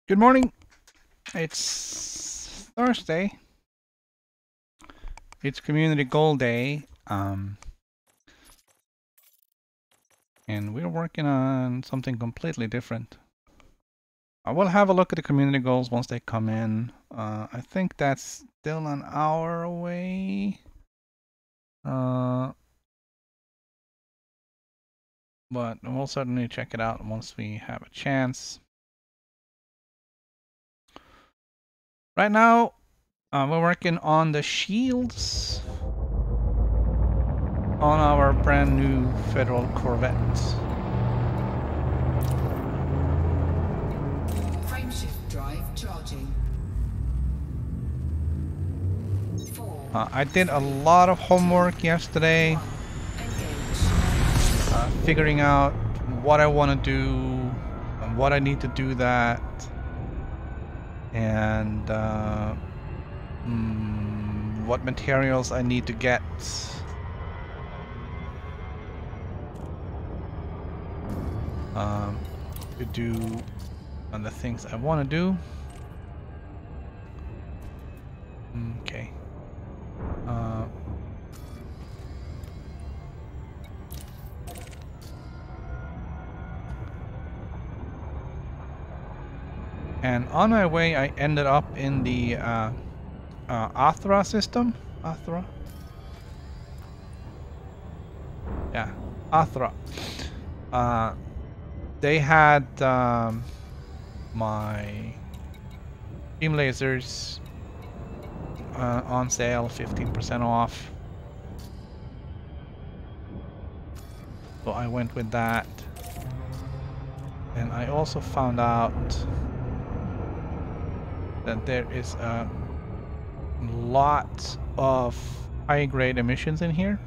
Good morning. It's Thursday. It's Community Goal Day. And we're working on something completely different. I will have a look at the community goals once they come in. I think that's still an hour away. But we'll certainly check it out once we have a chance. Right now, we're working on the shields on our brand new Federal Corvette. Frameshift drive charging. I did a lot of homework yesterday, figuring out what I want to do and what I need to do that, and what materials I need to get. To do the things I want to do. Okay. And on my way, I ended up in the Athra system. Athra? Yeah, Athra. They had my beam lasers on sale, 15% off. So I went with that. And I also found out that there is a lot of high-grade emissions in here.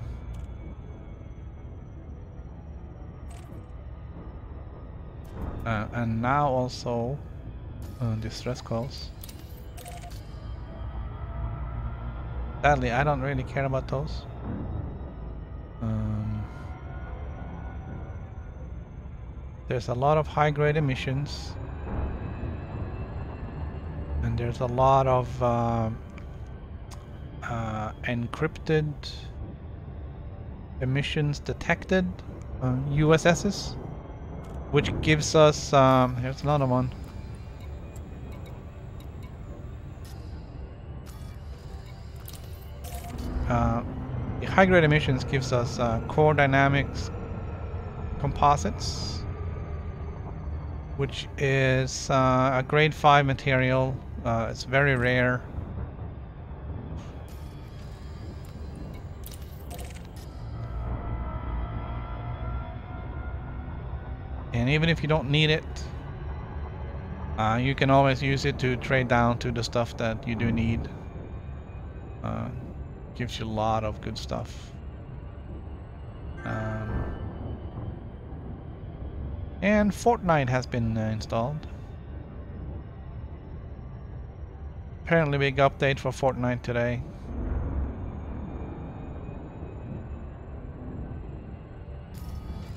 And now also distress calls. Sadly, I don't really care about those. There's a lot of high-grade emissions. And there's a lot of encrypted emissions detected USSs, which gives us, here's another one. The high-grade emissions gives us core dynamics composites, which is a grade 5 material. It's very rare. And even if you don't need it, you can always use it to trade down to the stuff that you do need. Gives you a lot of good stuff. And Fortnite has been installed. Apparently big update for Fortnite today.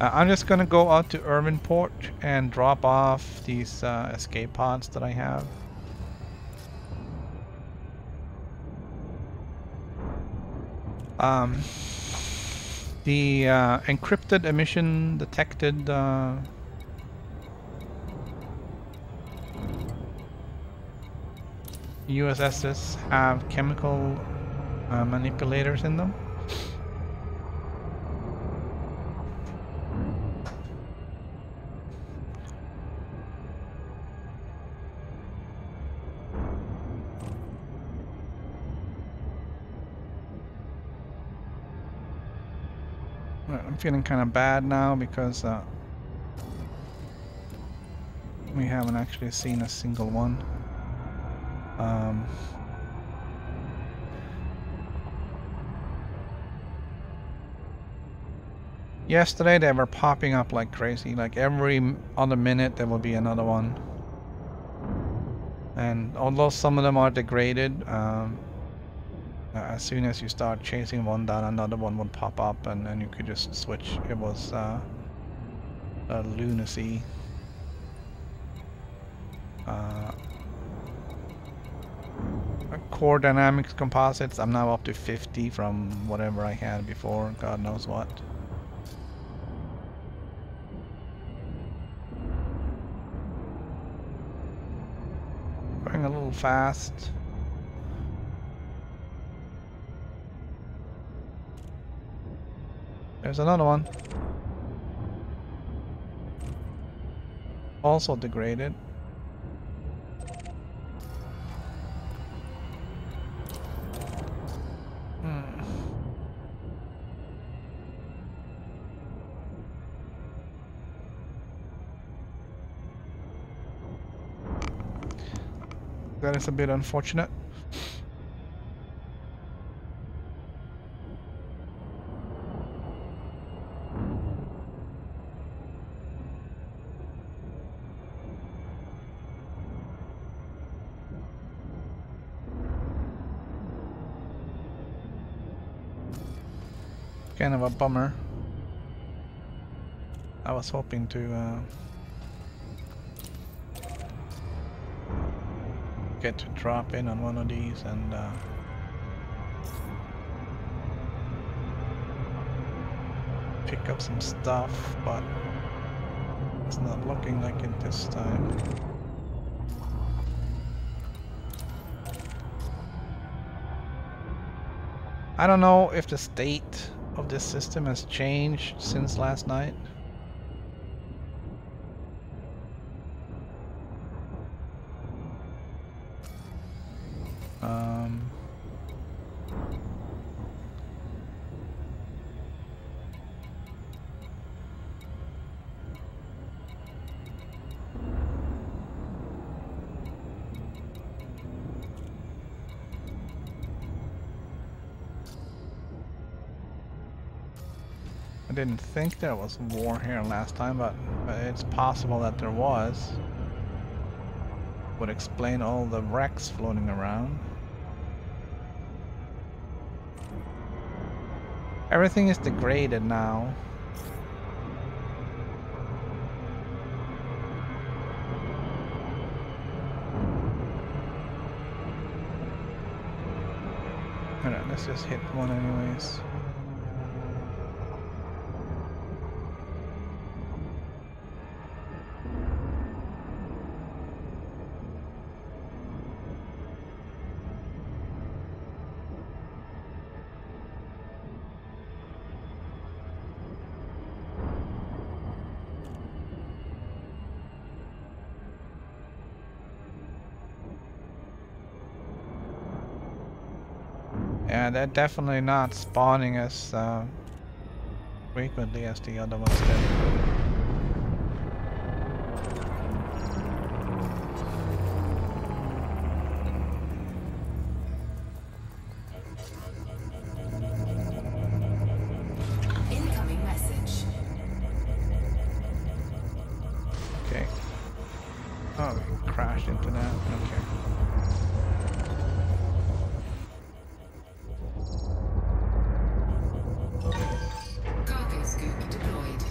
I'm just gonna go out to Urbanport and drop off these escape pods that I have. The encrypted emission detected USSs have chemical manipulators in them. I'm feeling kind of bad now because we haven't actually seen a single one. Yesterday they were popping up like crazy, like every other minute there will be another one. And although some of them are degraded, as soon as you start chasing one down, another one would pop up and then you could just switch. It was a lunacy. Core dynamics composites, I'm now up to 50 from whatever I had before, God knows what. Going a little fast. There's another one. Also degraded. That is a bit unfortunate. Kind of a bummer. I was hoping to get to drop in on one of these and pick up some stuff, but it's not looking like it this time. I don't know if the state of this system has changed since last night. I didn't think there was war here last time, but it's possible that there was. Would explain all the wrecks floating around. Everything is degraded now. Alright, let's just hit one anyways. Yeah, they're definitely not spawning as frequently as the other ones did. Incoming message. Okay. Oh, we crashed into that. Okay. Cargo scoop deployed.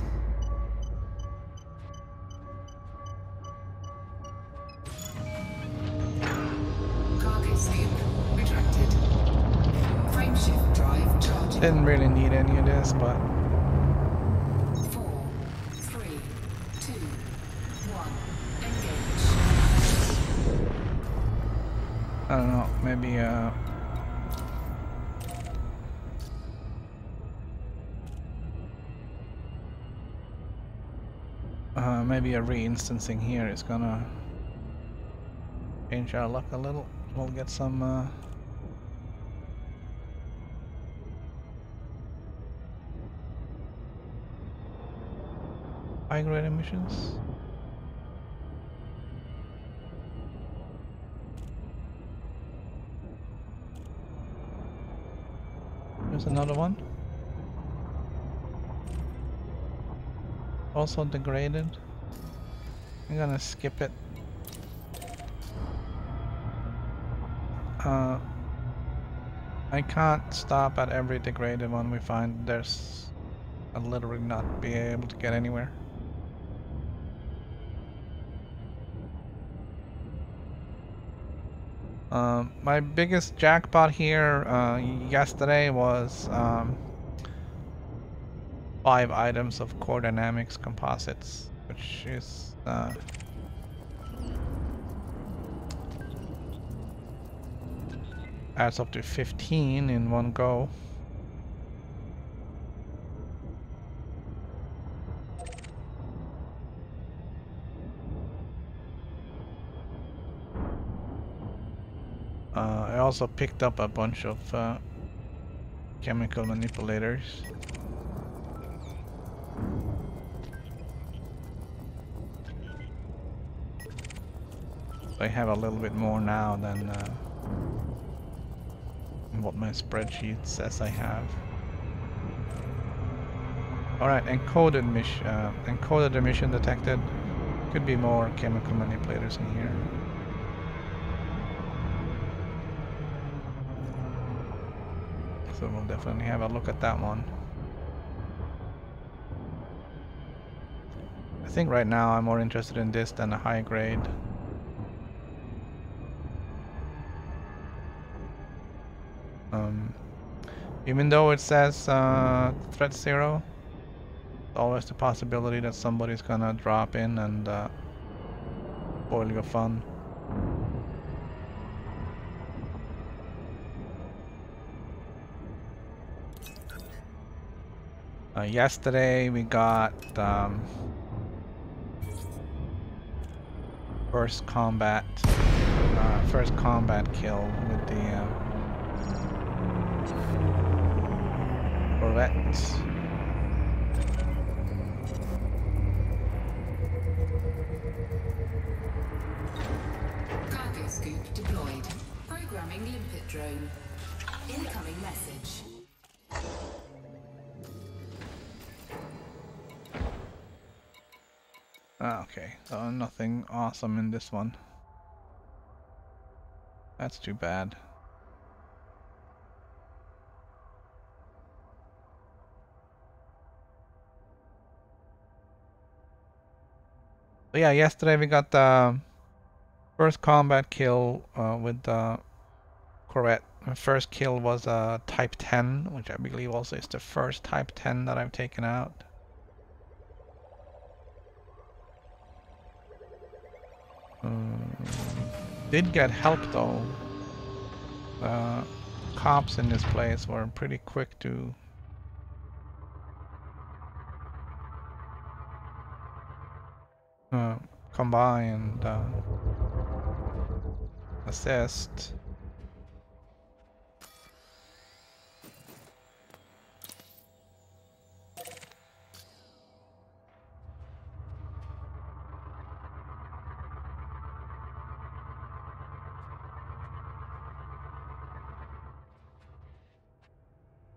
Cargo scoop retracted. Frameshift drive charging. Didn't really need any of this, but 4, 3, 2, 1. Engage. I don't know, maybe maybe a reinstancing here is gonna change our luck a little. We'll get some high-grade emissions. There's another one. Also degraded. I'm gonna skip it. I can't stop at every degraded one we find. I'll literally not be able to get anywhere. My biggest jackpot here yesterday was 5 items of core dynamics composites, which is adds up to 15 in one go. I also picked up a bunch of chemical manipulators. I have a little bit more now than what my spreadsheet says I have. Alright, encoded emission detected. Could be more chemical manipulators in here. So we'll definitely have a look at that one. I think right now I'm more interested in this than a high grade. Even though it says threat 0, there's always the possibility that somebody's gonna drop in and spoil your fun. Yesterday we got first combat kill with the Corvette. Cargo scoop deployed. Programming limpet drone. Incoming message. Okay, so nothing awesome in this one. That's too bad. So yeah, yesterday we got the first combat kill with the Corvette. My first kill was a Type 10, which I believe also is the first Type 10 that I've taken out. Did get help though. Cops in this place were pretty quick to come by and assist.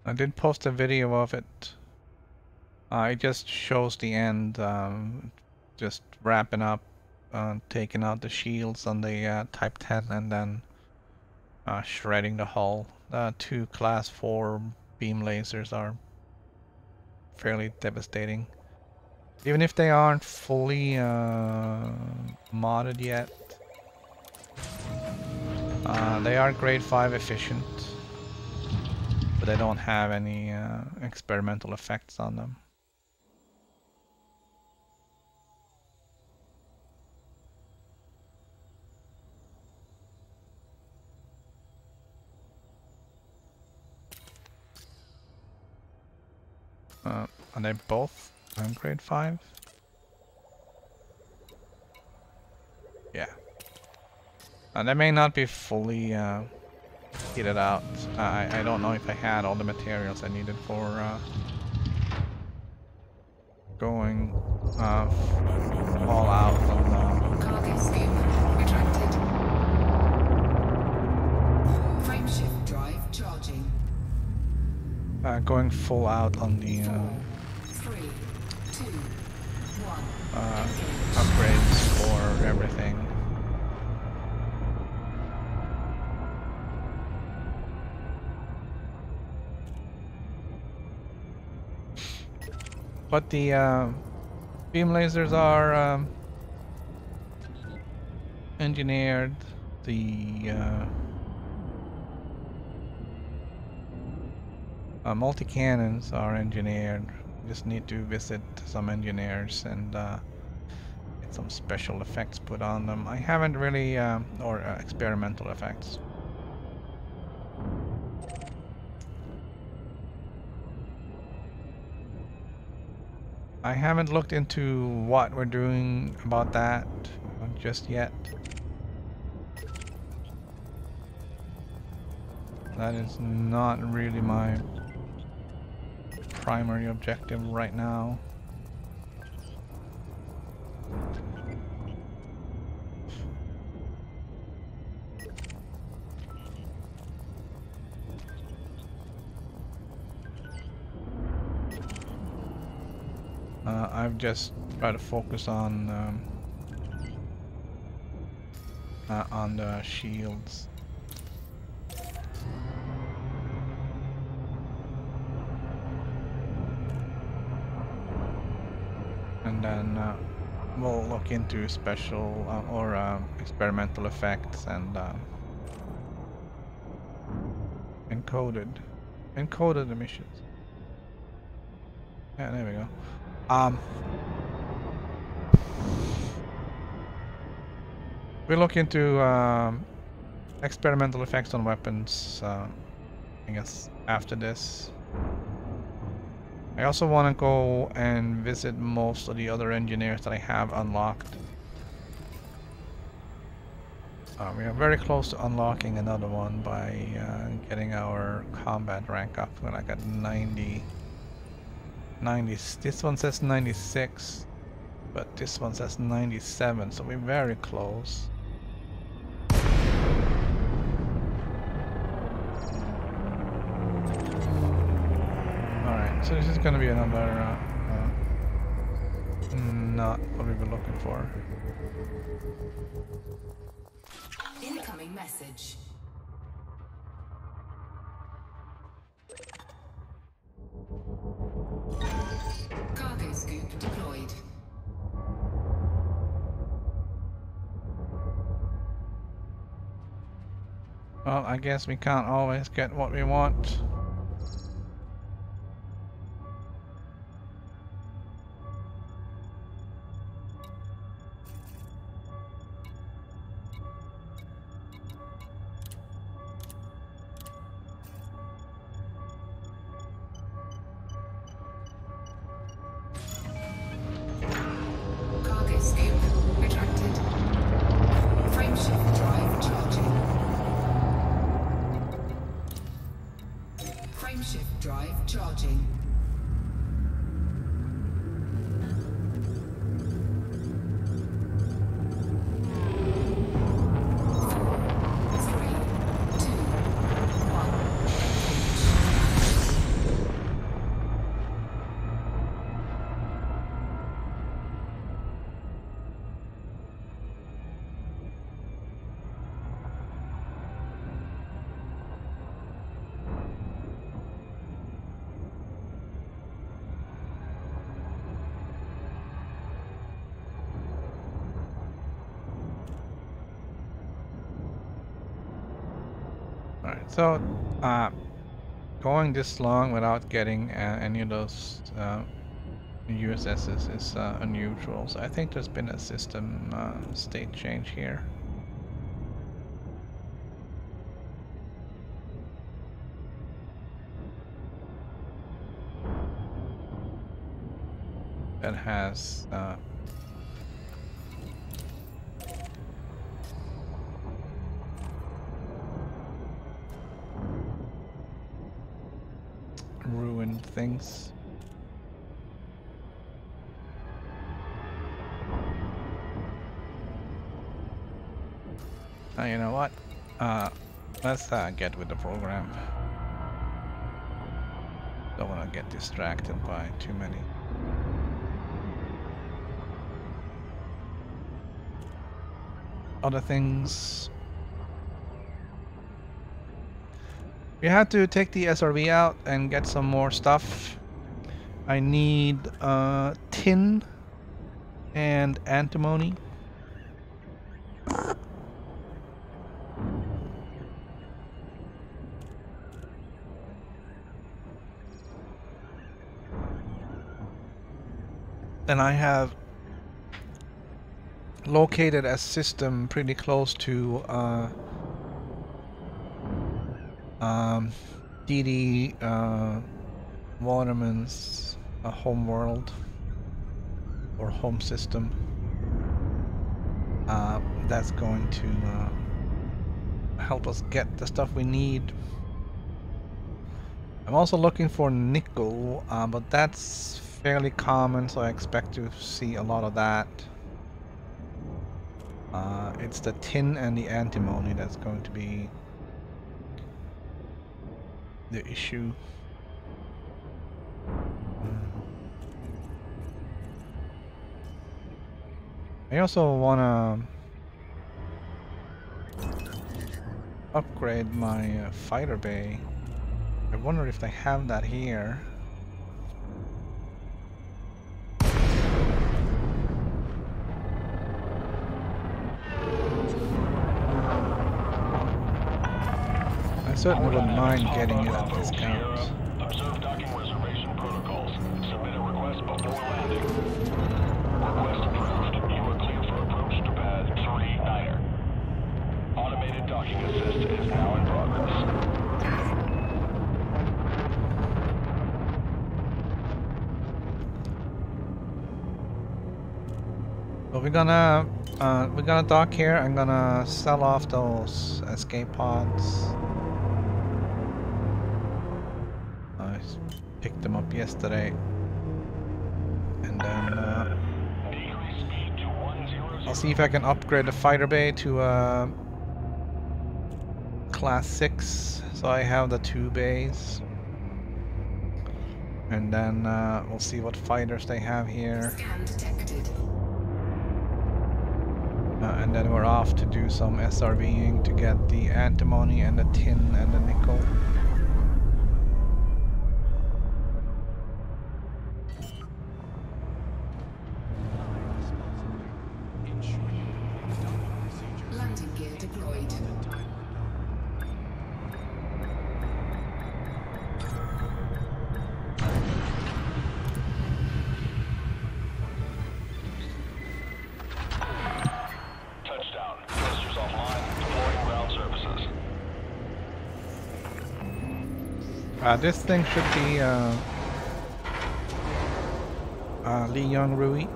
I did post a video of it. It just shows the end, just wrapping up, taking out the shields on the Type 10 and then shredding the hull. The 2 Class 4 beam lasers are fairly devastating. Even if they aren't fully modded yet, they are grade 5 efficient. But they don't have any experimental effects on them. Are they both grade 5? Yeah. They may not be fully heated out. I don't know if I had all the materials I needed for going all out on the Cargo scoop retracted. Frameshift drive charging. going full out on the 3, 2, 1. upgrades for everything. But the beam lasers are engineered. The Multi-cannons are engineered. Just need to visit some engineers and get some special effects put on them. I haven't really, or experimental effects. I haven't looked into what we're doing about that just yet. That is not really my primary objective right now. I've just tried to focus on the shields. And then we'll look into special or experimental effects and encoded emissions. Yeah, there we go. We look into experimental effects on weapons, I guess, after this. I also want to go and visit most of the other engineers that I have unlocked. We are very close to unlocking another one by getting our combat rank up. We're like at 90. This one says 96, but this one says 97, so we're very close. Alright, so this is going to be another not what we were looking for. Incoming message. Cargo scoop deployed. Well, I guess we can't always get what we want. Cargo scoop retracted. Frameshift drive charging. Frameshift drive charging. Alright, so going this long without getting any of those USSs is unusual, so I think there's been a system state change here. That has ruined things. You know what? Let's get with the program. Don't want to get distracted by too many. Other things. We had to take the SRV out and get some more stuff. I need tin and antimony. And I have located a system pretty close to DD Waterman's home world or home system. That's going to help us get the stuff we need. I'm also looking for nickel, but that's fairly common, so I expect to see a lot of that. It's the tin and the antimony that's going to be the issue. I also want to upgrade my fighter bay. I wonder if they have that here. I certainly wouldn't mind getting it at discount. Observe docking reservation protocols. Submit a request before landing. Request approved. You are clear for approach to pad 3-9er. Automated docking assist is now in progress. So we're gonna dock here. I'm gonna sell off those escape pods. I picked them up yesterday, and then I'll see if I can upgrade the fighter bay to class 6, so I have the 2 bays. And then we'll see what fighters they have here. Scan detected. And then we're off to do some SRVing to get the antimony and the tin and the nickel. Landing gear deployed. Touchdown. Thrusters offline. Deploying ground services. This thing should be Lee Young Rui.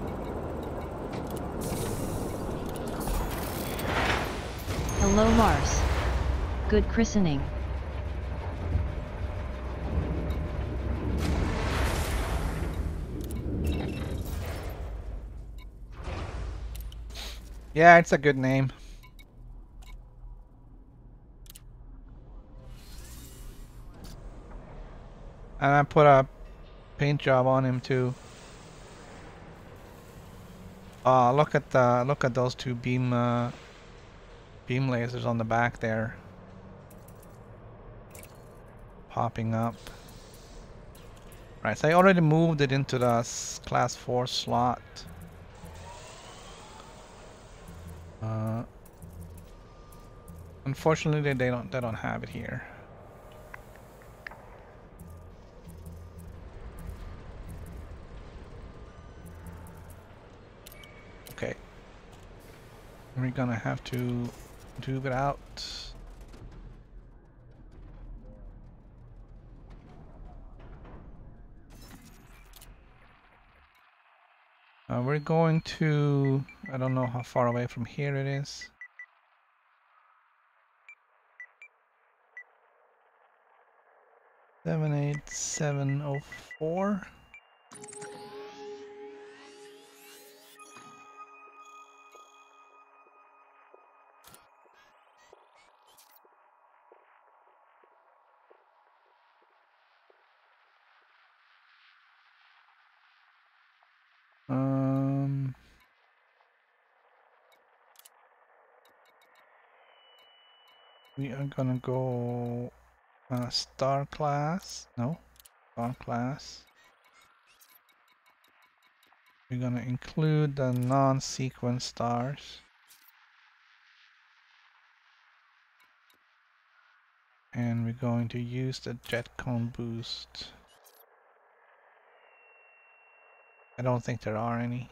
Hello Mars. Good christening. Yeah, it's a good name. And I put a paint job on him too. Look at those two beam lasers on the back there, popping up. Right, so I already moved it into the class 4 slot. Unfortunately, they don't have it here. Okay, we're gonna have to tube it out. We're going to, I don't know how far away from here it is. Seven eight 704. We are gonna go star class. No, star class. We're gonna include the non-sequence stars. And we're going to use the jet cone boost. I don't think there are any.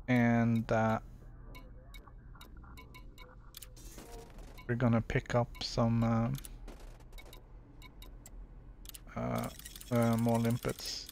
And we're gonna pick up some more limpets.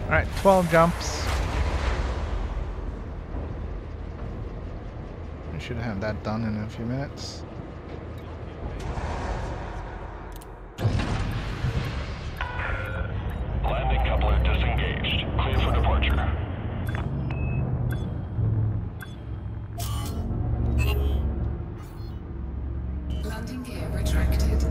Alright, 12 jumps. We should have that done in a few minutes. Landing coupler disengaged. Clear for departure. Landing gear retracted.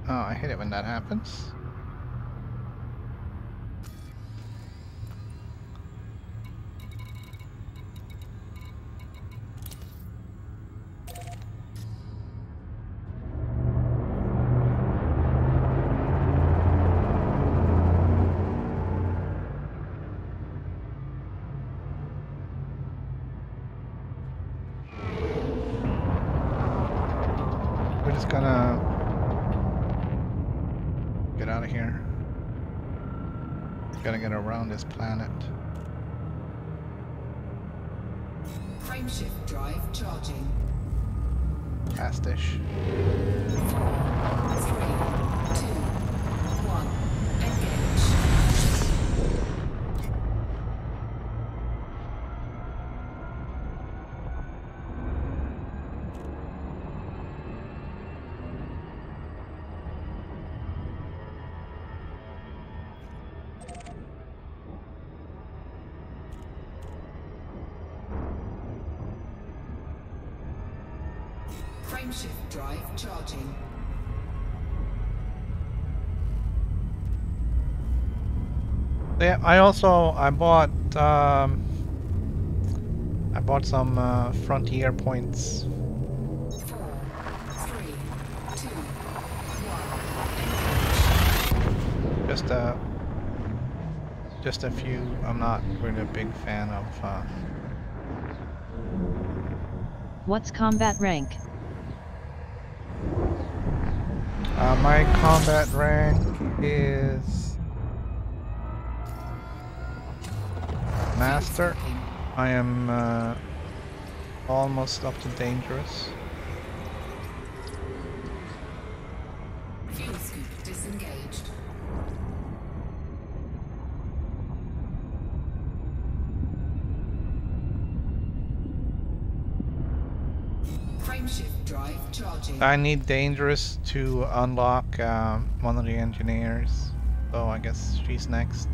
Oh, I hate it when that happens. We're just gonna get out of here. Gotta get around this planet. Frameshift drive charging. Fast-ish. 4, 3, 2, 1. Engage. Frameshift drive charging. Yeah, I bought some frontier points. 4, 3, 2, 1. Just a few. I'm not really a big fan of. What's combat rank? My combat rank is Master. I am almost up to Dangerous. Fuel scoop disengaged. Frameshift drive charging. I need Dangerous to unlock one of the engineers, so I guess she's next.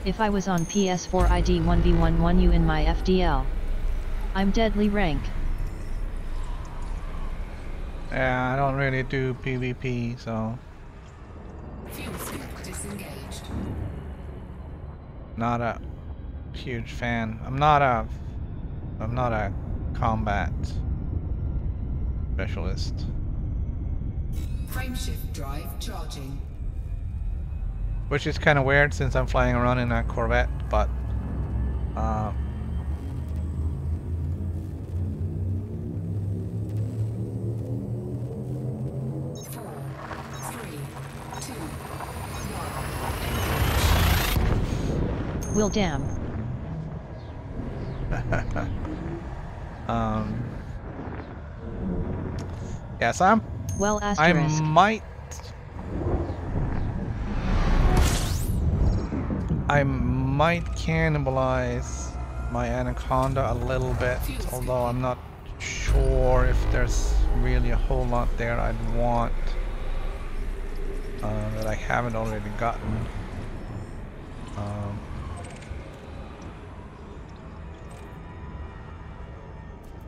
If I was on PS4 I'd 1v1 you in my FDL. I'm deadly rank. Yeah, I don't really do PvP, so Fuel scoop disengaged. not a huge fan. I'm not a combat specialist. Frameshift drive charging. Which is kind of weird since I'm flying around in a Corvette, but Will damn. Yes, Well I asterisk. might cannibalize my anaconda a little bit, although I'm not sure if there's really a whole lot there I'd want that I haven't already gotten.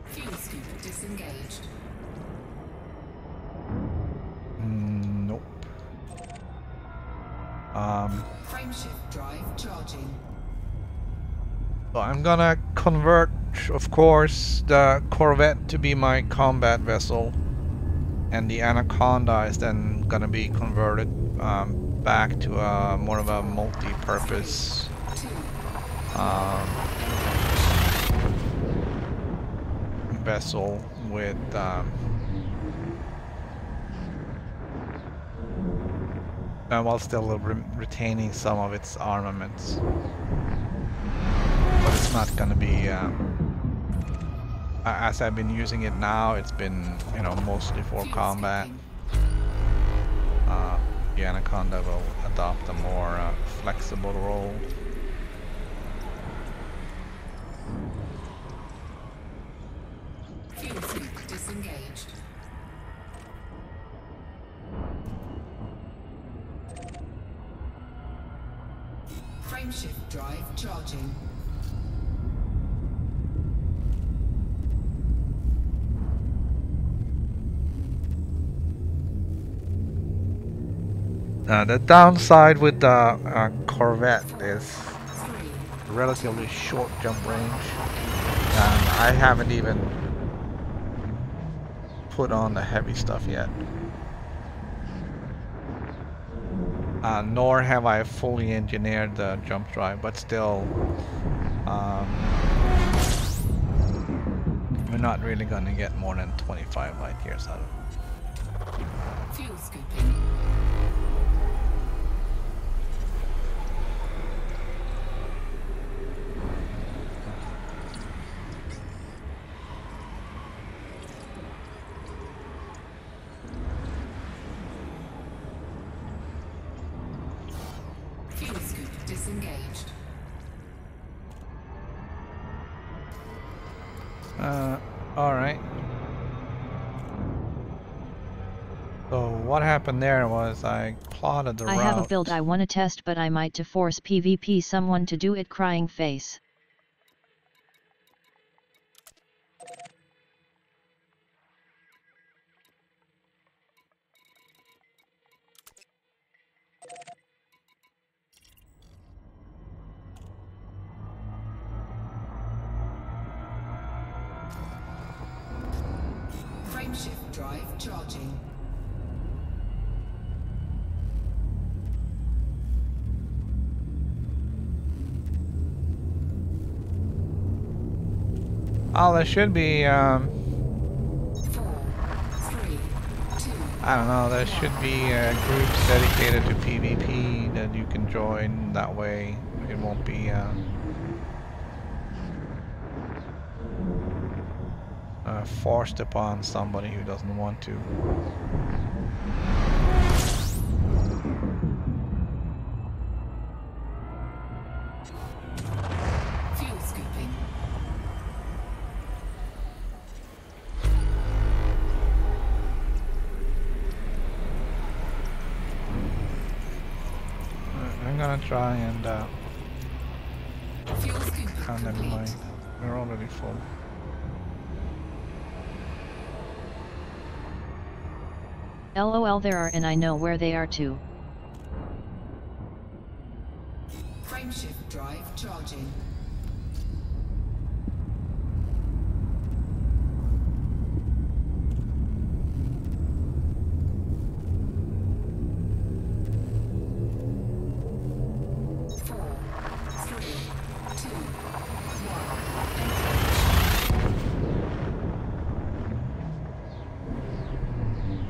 Fuel scoop disengaged. Nope. Frameshift drive charging. So I'm gonna convert, of course, the Corvette to be my combat vessel, and the Anaconda is then gonna be converted back to a more of a multi-purpose vessel with while still retaining some of its armaments. But it's not gonna be as I've been using it now, it's been, you know, mostly for combat. The Anaconda will adopt a more flexible role. Fuel scoop disengaged. Frameshift drive charging. The downside with the Corvette is relatively short jump range, and I haven't even put on the heavy stuff yet. Nor have I fully engineered the jump drive, but still, we're not really going to get more than 25 light years out of it. Fuel scooping. Fuel scoop disengaged. Alright. So what happened there was I plotted the route. I have a build I wanna test, but I might to force PvP someone to do it, crying face. Frameshift drive charging. Oh, there should be, 4, 3, 2. I don't know, there should be groups dedicated to PvP that you can join. That way it won't be forced upon somebody who doesn't want to. Fuel scooping. I'm gonna try and Fuel scoop oh, never complete. mind. We're already full. LOL, there are, and I know where they are too. Frameshift drive charging.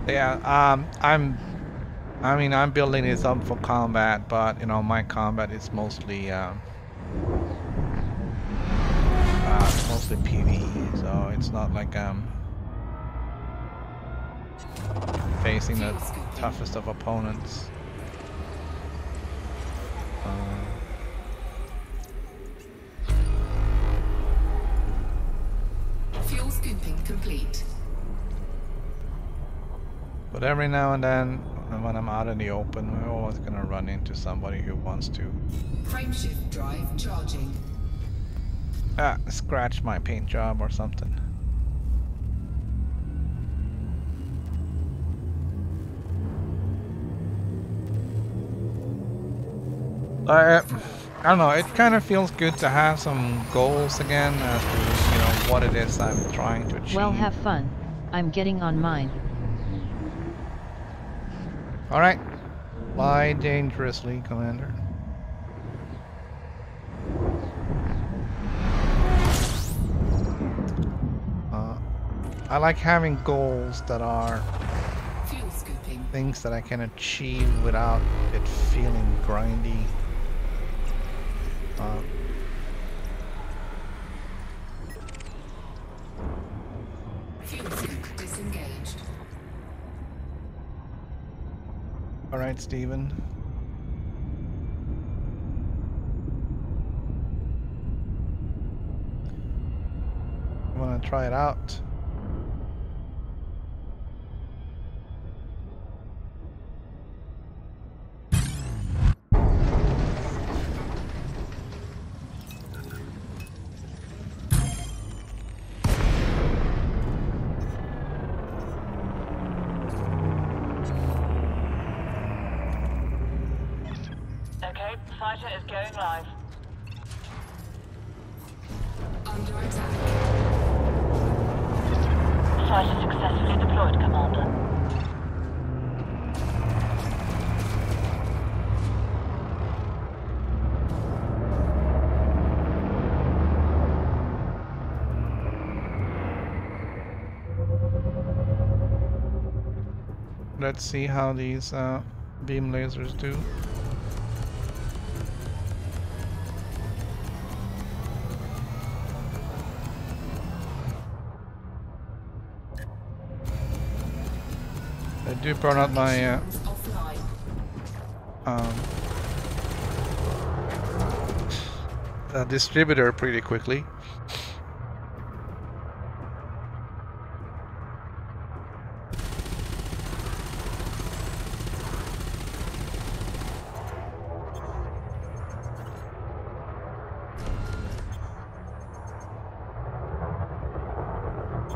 Yeah, I'm building this up for combat, but you know, my combat is mostly mostly PvE, so it's not like facing the toughest of opponents. Fuel scooping complete. But every now and then, when I'm out in the open, we're always gonna run into somebody who wants to Frameshift drive charging. scratch my paint job or something. I don't know, it kind of feels good to have some goals again as to, you know, what it is I'm trying to achieve. Well, have fun. I'm getting on mine. Alright. Fly dangerously, Commander. I like having goals that are Fuel scooping. things that I can achieve without it feeling grindy. Fuel scoop disengaged. Alright, Steven. I want to try it out. Okay, fighter is going live. Under attack. Fighter successfully deployed, Commander. Let's see how these beam lasers do. I do burn out my Offline. distributor pretty quickly.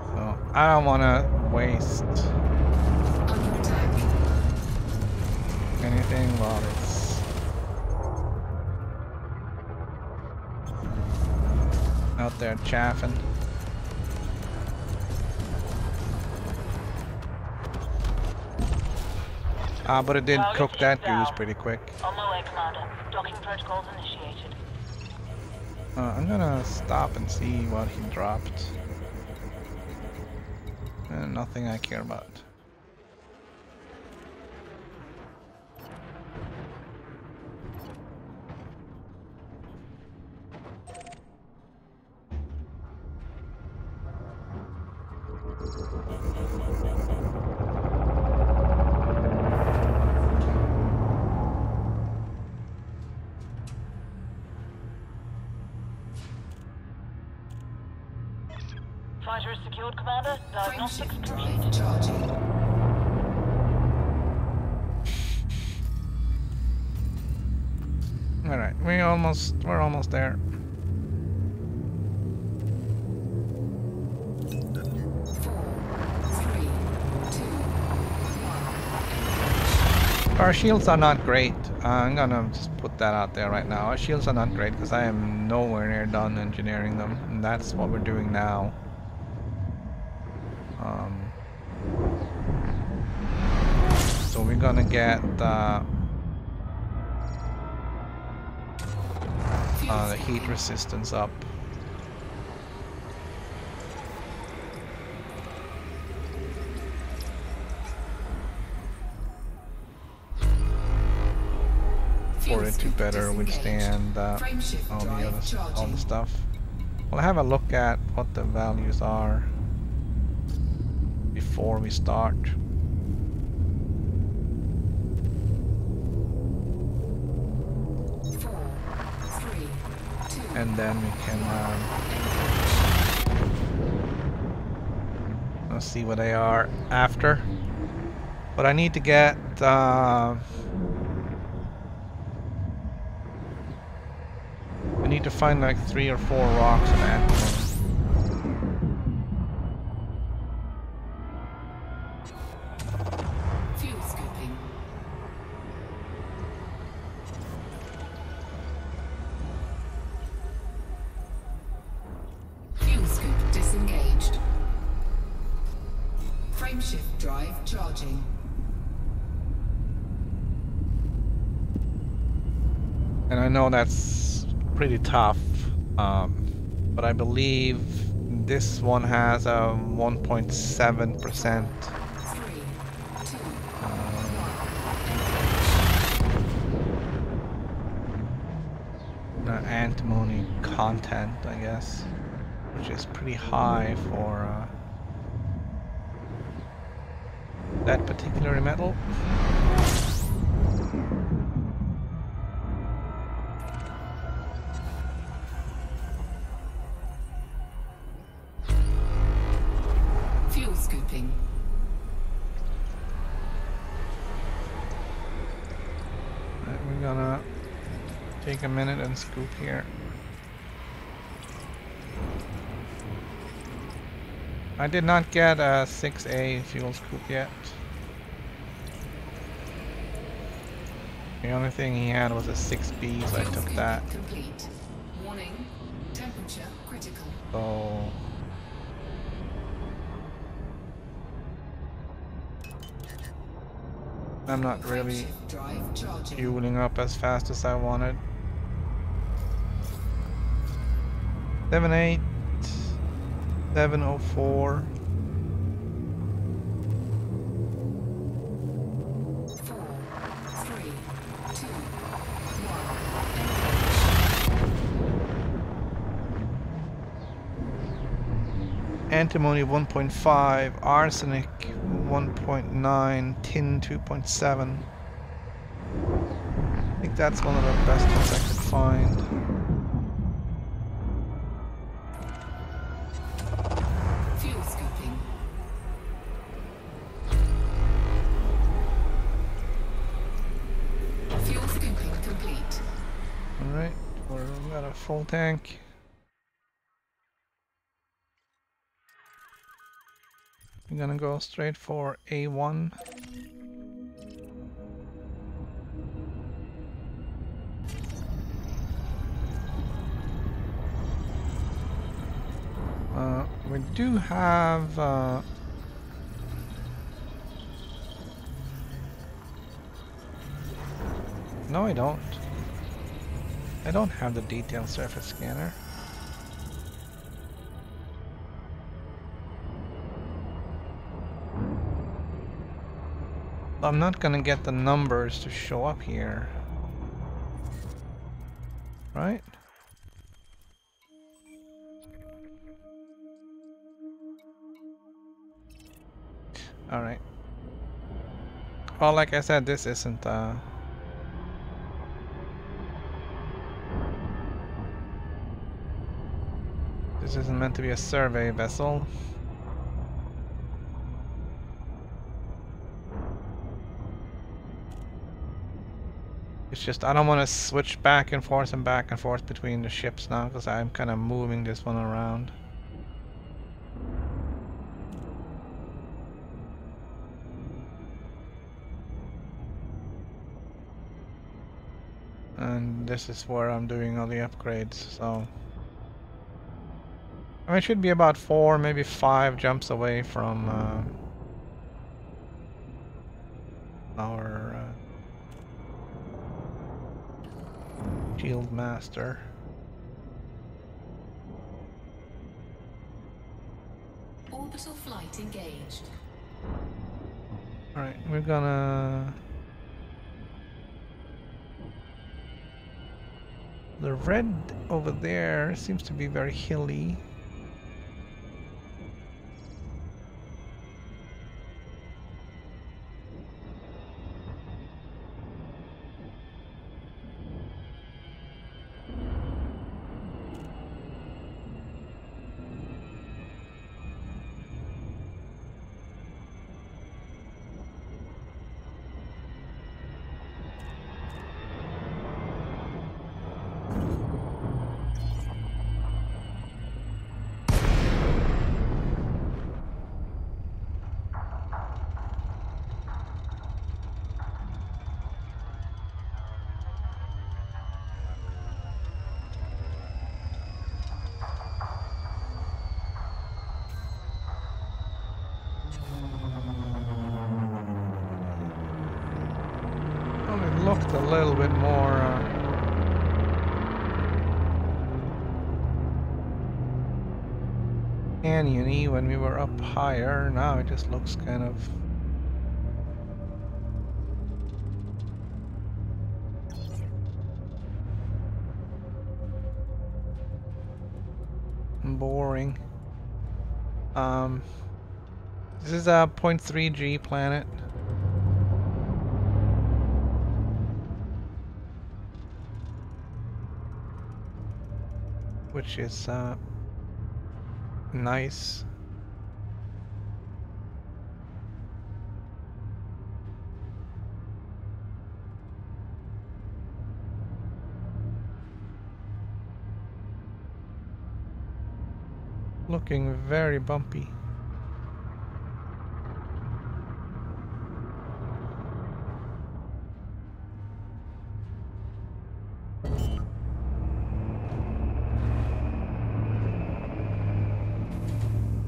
So I don't want to waste Under attack. anything while it's out there chaffing. But it did cook that goose pretty quick. On my way, Commander. Docking protocols initiated. I'm gonna stop and see what he dropped. Nothing I care about. Fighter is secured, Commander. Diagnostics Frameshift complete. drive charging. All right, we're almost there. 4, 3, 2, 1. Our shields are not great. I'm gonna just put that out there right now. Our shields are not great because I am nowhere near done engineering them, and that's what we're doing now. So we're gonna get the heat resistance up. For it to better withstand all the stuff. We'll have a look at what the values are before we start. 4, 3, 2. And then we can let's see what they are after. But I need to get I need to find like 3 or 4 rocks of antimony. Fuel scooping. Fuel scoop disengaged. Frameshift drive charging. And I know that's pretty tough, but I believe this one has a 1.7% 3, 2, antimony content, I guess, which is pretty high for that particular metal. fuel scooping. Right, we're gonna take a minute and scoop here. I did not get a 6A fuel scoop yet. The only thing he had was a 6B, so I Fuel took scooping that. complete. Warning, temperature critical. So I'm not really Frameshift drive charging. fueling up as fast as I wanted. 78, 704. 4, 3, 2, 1. Antimony 1.5, arsenic 1.9, tin 2.7. I think that's one of the best ones I could find. Fuel scooping. Fuel scooping complete. Alright, we've got a full tank. We're gonna go straight for A1. We do have no, I don't. I don't have the detailed surface scanner. I'm not gonna get the numbers to show up here. Right? Alright. Well, like I said, this isn't this isn't meant to be a survey vessel. It's just I don't want to switch back and forth between the ships now, because I'm kind of moving this one around. And this is where I'm doing all the upgrades, so I mean, it should be about 4, maybe 5 jumps away from our shield master. Orbital flight engaged. Alright, we're gonna The red over there seems to be very hilly. Well, it looked a little bit more canyon-y when we were up higher. Now it just looks kind of boring. This is a 0.3G planet. Which is nice. Looking very bumpy.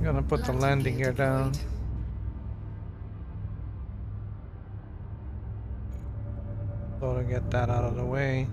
I'm gonna put the landing gear down. So to get that out of the way.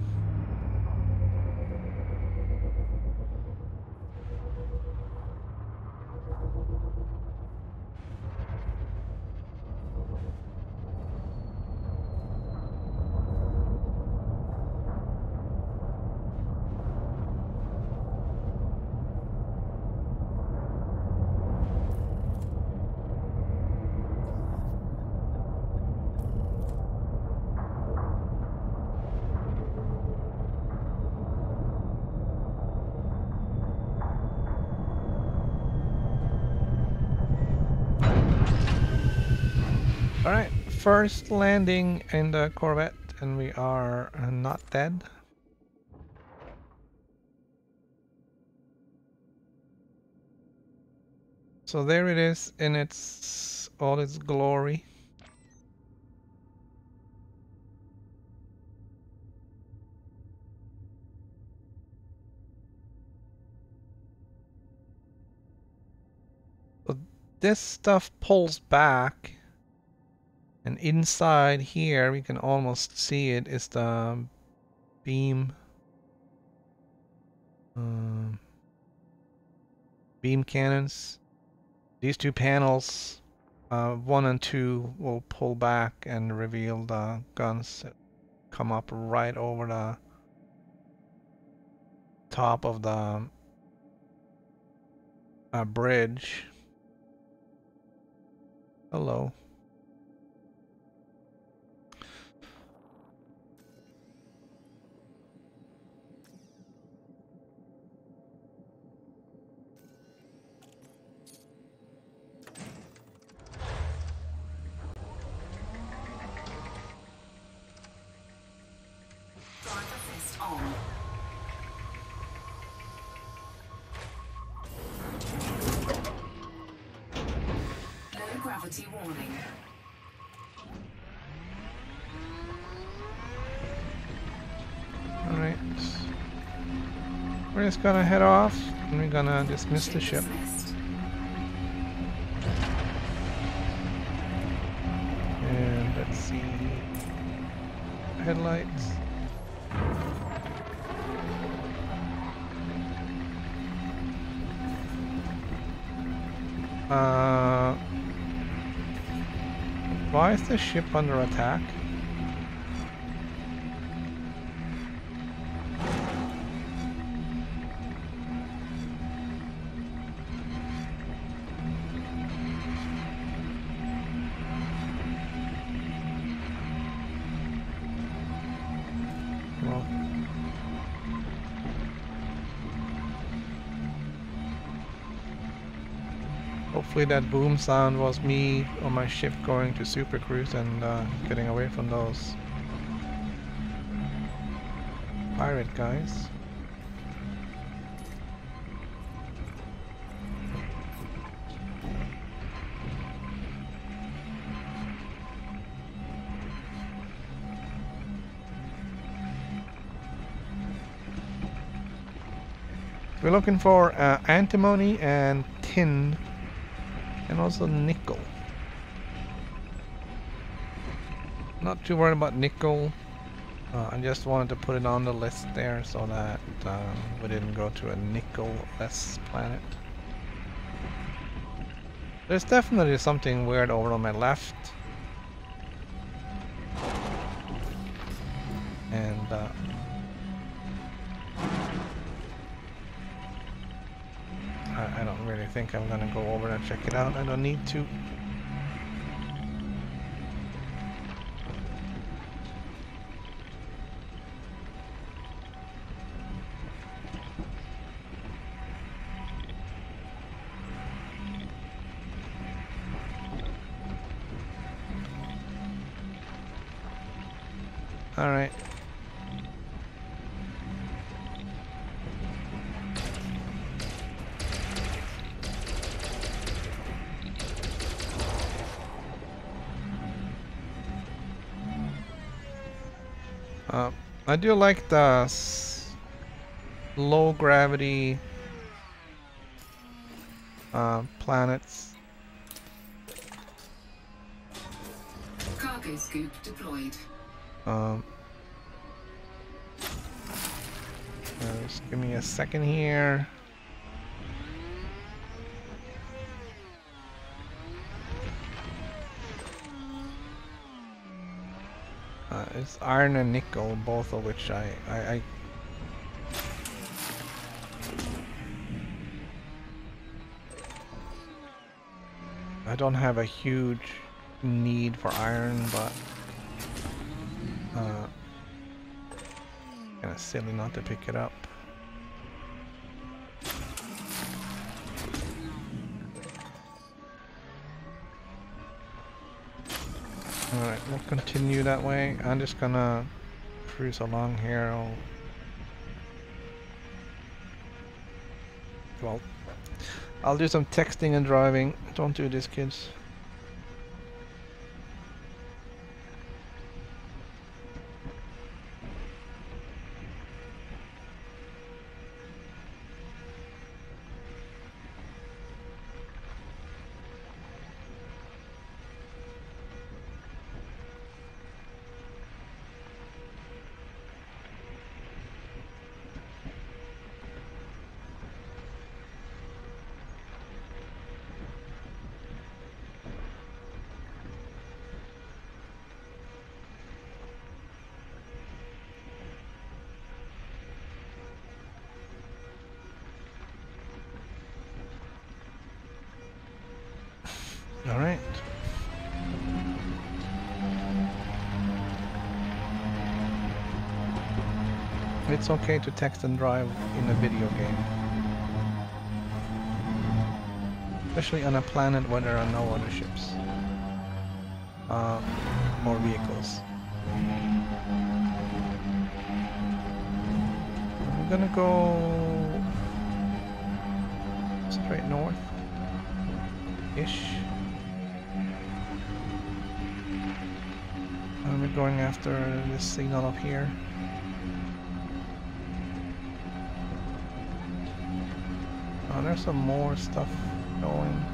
Alright, first landing in the Corvette, and we are not dead. So there it is in its all its glory. So this stuff pulls back. And inside here, we can almost see it, is the beam cannons. These two panels, 1 and 2, will pull back and reveal the guns that come up right over the top of the bridge. Hello. Gravity warning. Alright. We're just gonna head off and we're gonna dismiss the ship. And let's see. Headlights. Why is the ship under attack? Hopefully that boom sound was me on my ship going to super cruise and getting away from those pirate guys. We're looking for antimony and tin, and also nickel. Not too worried about nickel. I just wanted to put it on the list there so that we didn't go to a nickel-less planet. There's definitely something weird over on my left. And I don't really think I'm gonna go over and check it out. I don't need to. All right. I do like the low gravity planets. Cargo scoop deployed. Just give me a second here. It's iron and nickel, both of which I don't have a huge need for iron, but kind of silly not to pick it up. Alright, we'll continue that way. I'm just gonna cruise along here. I'll do some texting and driving. Don't do this, kids. All right. It's okay to text and drive in a video game. Especially on a planet where there are no other ships. Or vehicles. I'm gonna go straight north-ish. We're going after this signal up here. Oh, there's some more stuff going.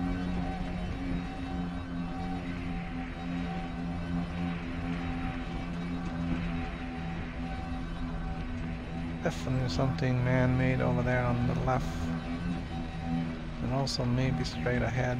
Definitely something man-made over there on the left. And also maybe straight ahead.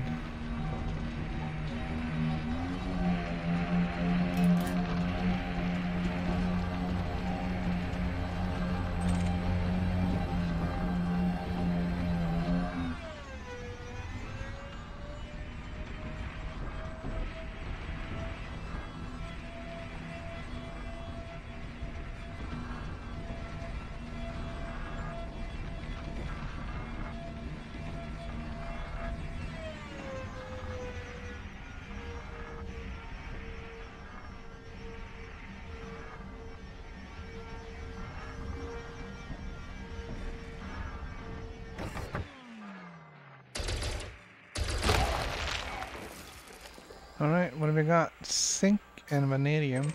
Alright, what have we got? Zinc and vanadium.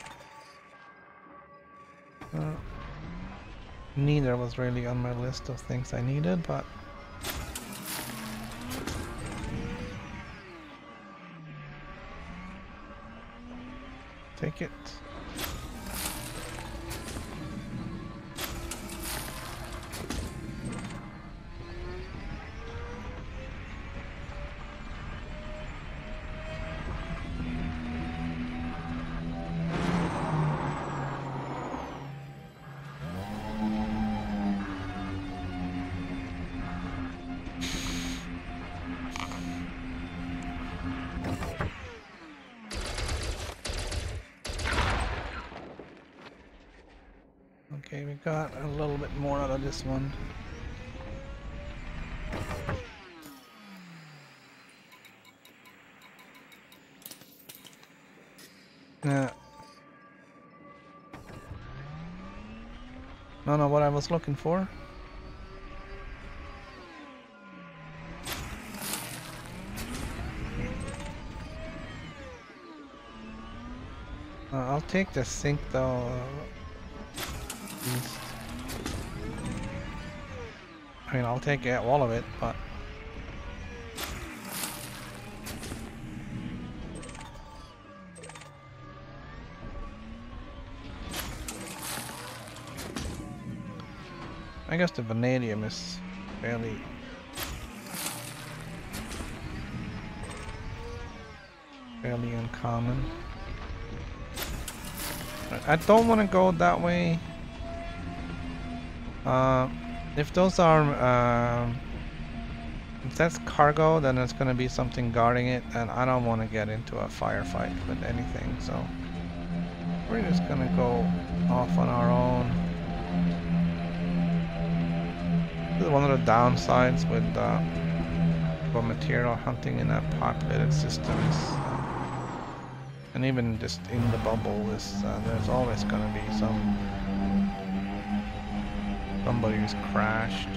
Neither was really on my list of things I needed, but take it. Okay, we got a little bit more out of this one. Yeah. No, what I was looking for. I'll take the zinc though. I mean, I'll take all of it, but I guess the vanadium is fairly uncommon. I don't want to go that way. If those are, if that's cargo, then it's gonna be something guarding it, and I don't want to get into a firefight with anything, so we're just gonna go off on our own. This is one of the downsides with for material hunting in a populated systems, and even just in the bubble is there's always gonna be somebody who's crashed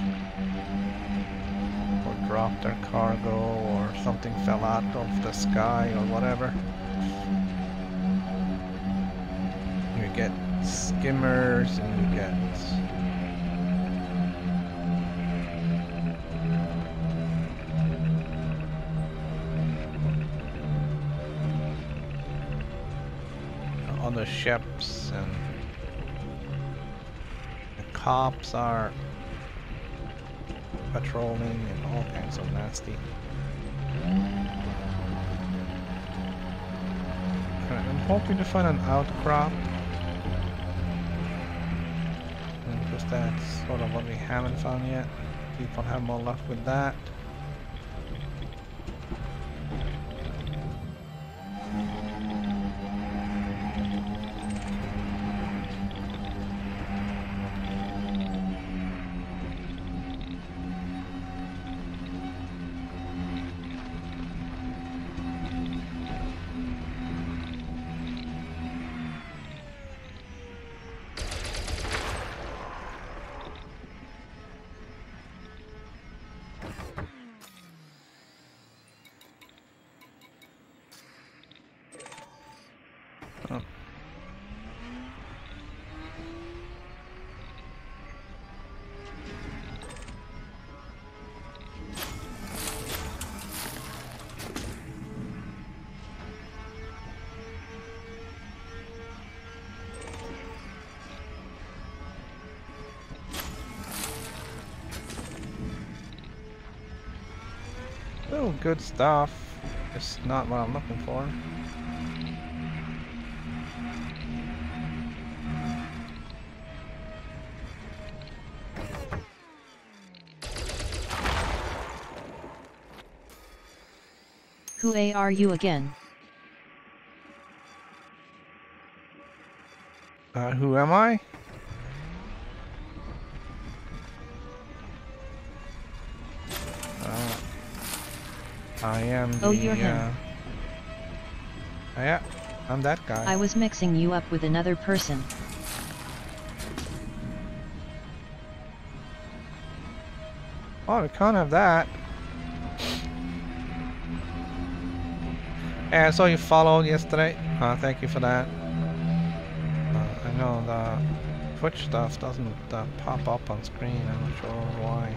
or dropped their cargo or something fell out of the sky or whatever. You get skimmers and you get other ships, and cops are patrolling and all kinds of nasty. I'm hoping to find an outcrop, because that's sort of what we haven't found yet. People have more luck with that. Oh, good stuff. It's not what I'm looking for. Who are you again? Who am I? I am the, oh, you're him. Yeah, I'm that guy. I was mixing you up with another person. Oh, we can't have that. Hey, I saw you followed yesterday. Thank you for that. I know the Twitch stuff doesn't pop up on screen. I'm not sure why.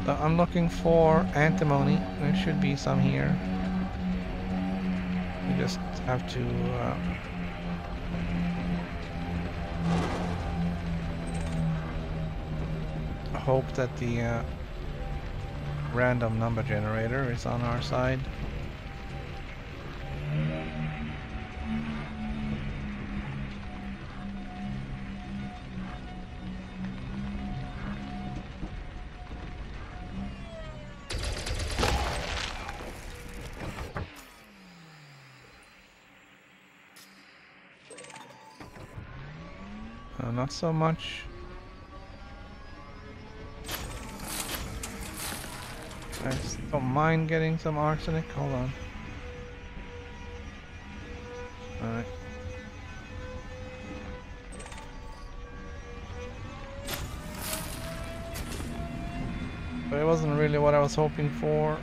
So I'm looking for antimony. There should be some here. We just have to hope that the random number generator is on our side. Not so much. I just don't mind getting some arsenic. Hold on. Alright. But it wasn't really what I was hoping for.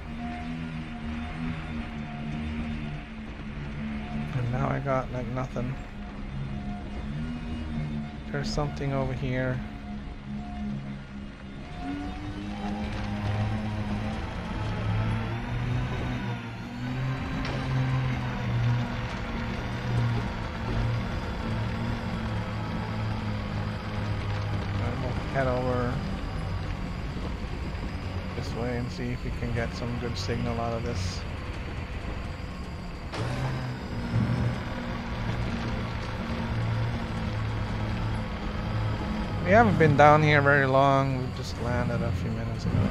And now I got like nothing. There's something over here. Head over this way and see if we can get some good signal out of this. We haven't been down here very long. We just landed a few minutes ago.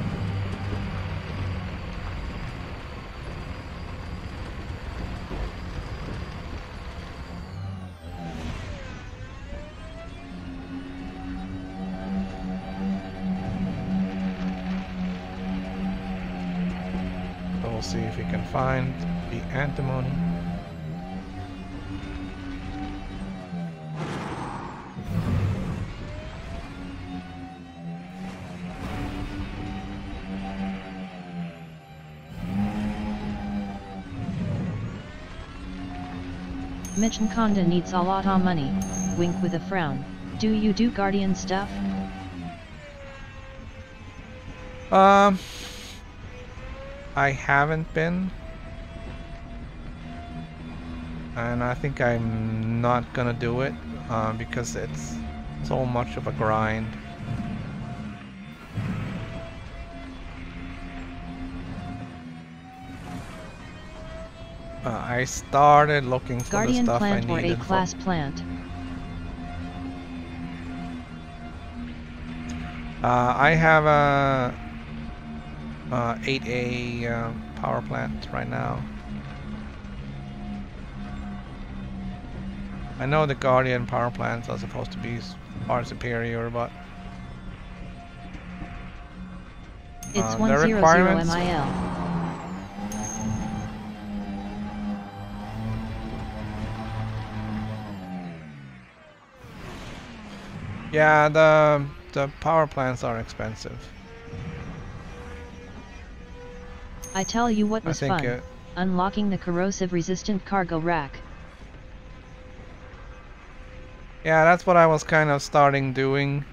We'll see if we can find the antimony. Michinkonda needs a lot of money. Wink with a frown. Do you do Guardian stuff? I haven't been. And I think I'm not gonna do it because it's so much of a grind. I started looking for Guardian the stuff plant I or needed. A-class plant? I have a 8A power plant right now. I know the Guardian power plants are supposed to be far superior, but It's the 100 requirements. MIL. Yeah, the power plants are expensive. I tell you what I was think fun. Unlocking the corrosive resistant cargo rack. Yeah, that's what I was kind of starting doing.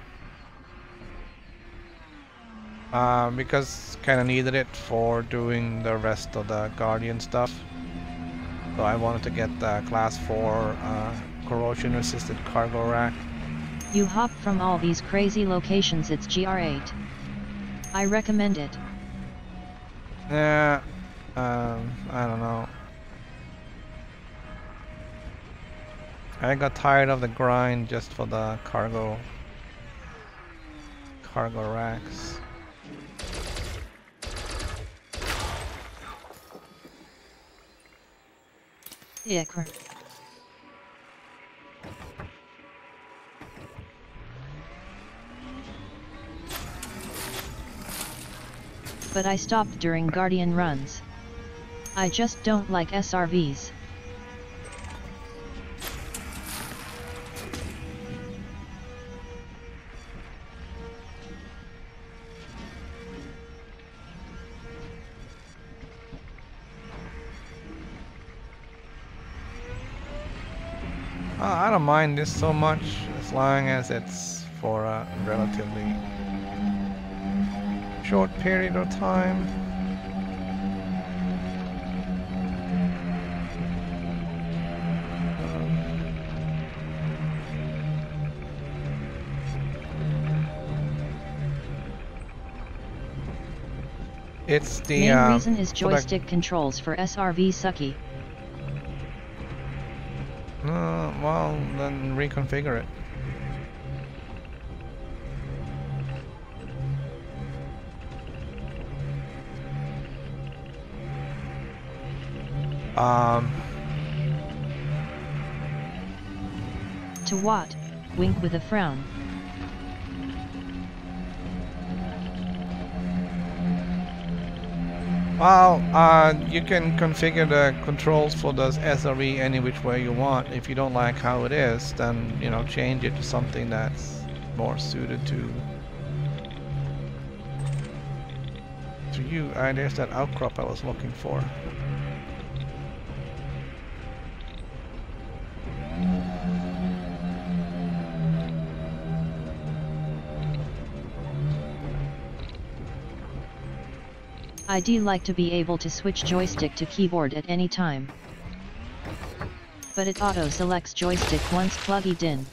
Because kind of needed it for doing the rest of the Guardian stuff. So I wanted to get the class 4 corrosion resistant cargo rack. You hop from all these crazy locations, it's GR8. I recommend it. Yeah, I don't know. I got tired of the grind just for the cargo racks. Ickr. But I stopped during Guardian runs. I just don't like SRVs. I don't mind this so much as long as it's for a relatively short period of time. It's the main reason is joystick controls for SRV sucky. Well, then reconfigure it. To what? Wink with a frown. Well, you can configure the controls for those SRE any which way you want. If you don't like how it is, then, you know, change it to something that's more suited to you. There's that outcrop I was looking for. I'd like to be able to switch joystick to keyboard at any time. But it auto-selects joystick once plugged in.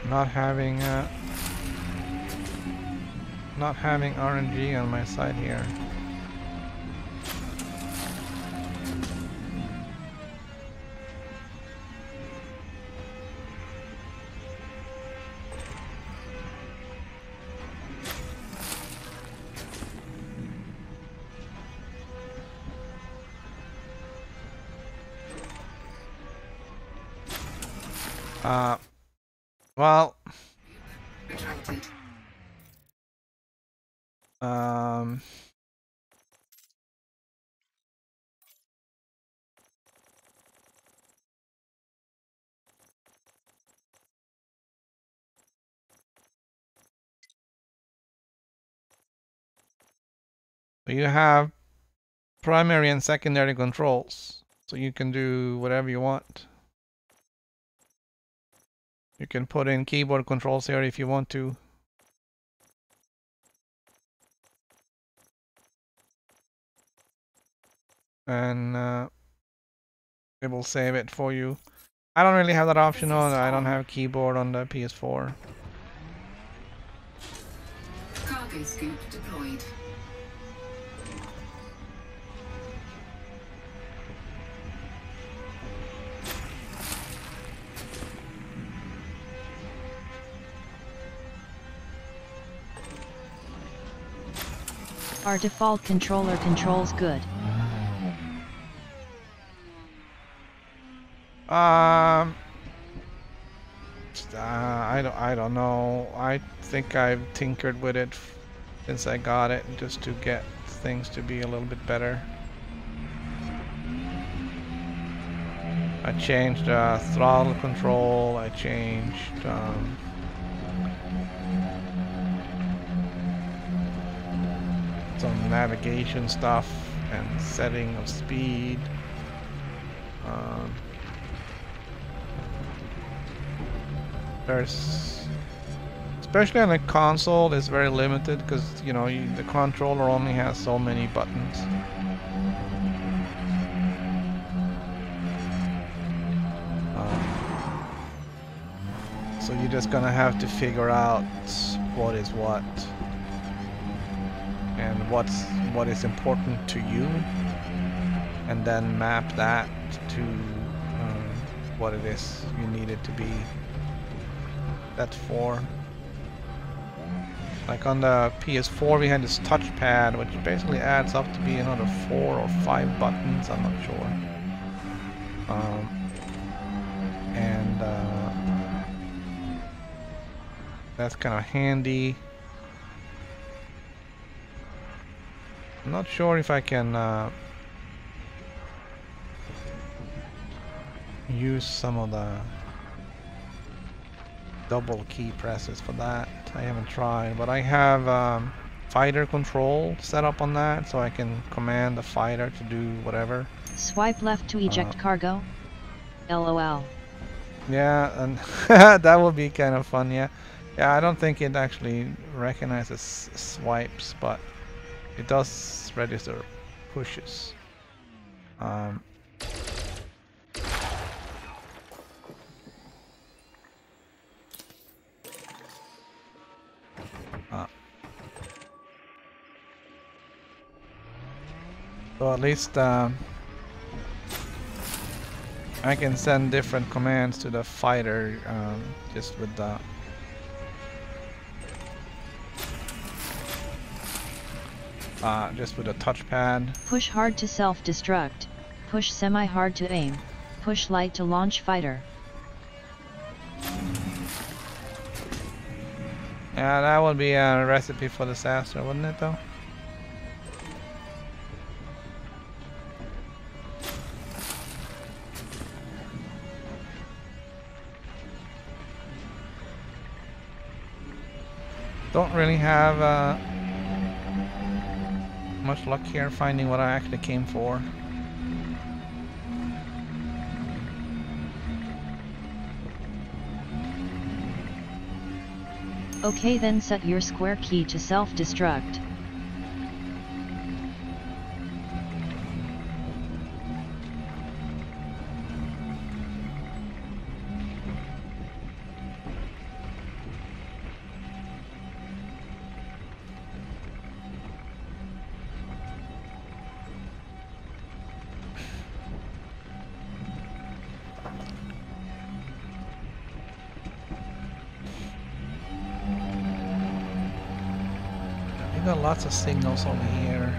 I'm not having RNG on my side here. Well, you have primary and secondary controls, so you can do whatever you want. You can put in keyboard controls here if you want to. And it will save it for you. I don't really have that option on. I don't have keyboard on the PS4. Cargo scoop deployed. Our default controller controls good. I don't know. I think I've tinkered with it since I got it just to get things to be a little bit better. I changed throttle control. I changed some navigation stuff and setting of speed. There's, especially on the console, it's very limited because, you know, the controller only has so many buttons. So you're just gonna have to figure out what is what and what is important to you, and then map that to what it is you need it to be. That's for. Like on the PS4 we had this touchpad, which basically adds up to be another 4 or 5 buttons, I'm not sure. And that's kind of handy. I'm not sure if I can use some of the double key presses for that. I haven't tried, but I have fighter control set up on that, so I can command the fighter to do whatever. Swipe left to eject cargo. LOL. Yeah, and that would be kind of fun. Yeah, yeah. I don't think it actually recognizes swipes, but it does register pushes. Um, so at least I can send different commands to the fighter just with the touchpad. Push hard to self-destruct. Push semi-hard to aim. Push light to launch fighter. Yeah, that would be a recipe for disaster, wouldn't it though? Don't really have much luck here finding what I actually came for. Okay, then set your square key to self-destruct. Got lots of signals over here.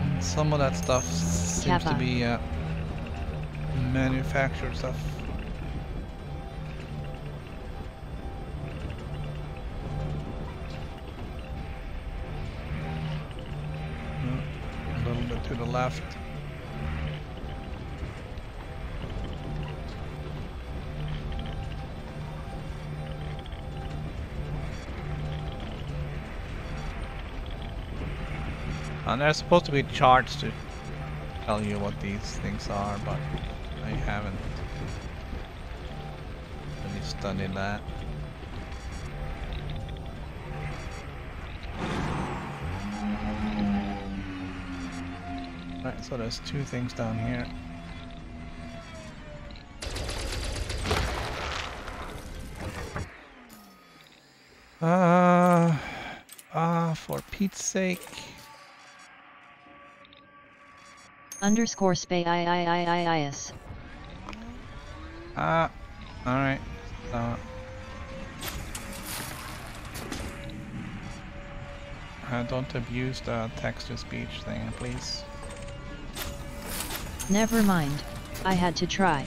And some of that stuff seems to be manufactured stuff. A little bit to the left. And there's supposed to be charts to tell you what these things are, but I haven't really studied that. Right, so there's two things down here. For Pete's sake. Underscore spay IIIIIS. Alright. Don't abuse the text-to-speech thing, please. Never mind. I had to try.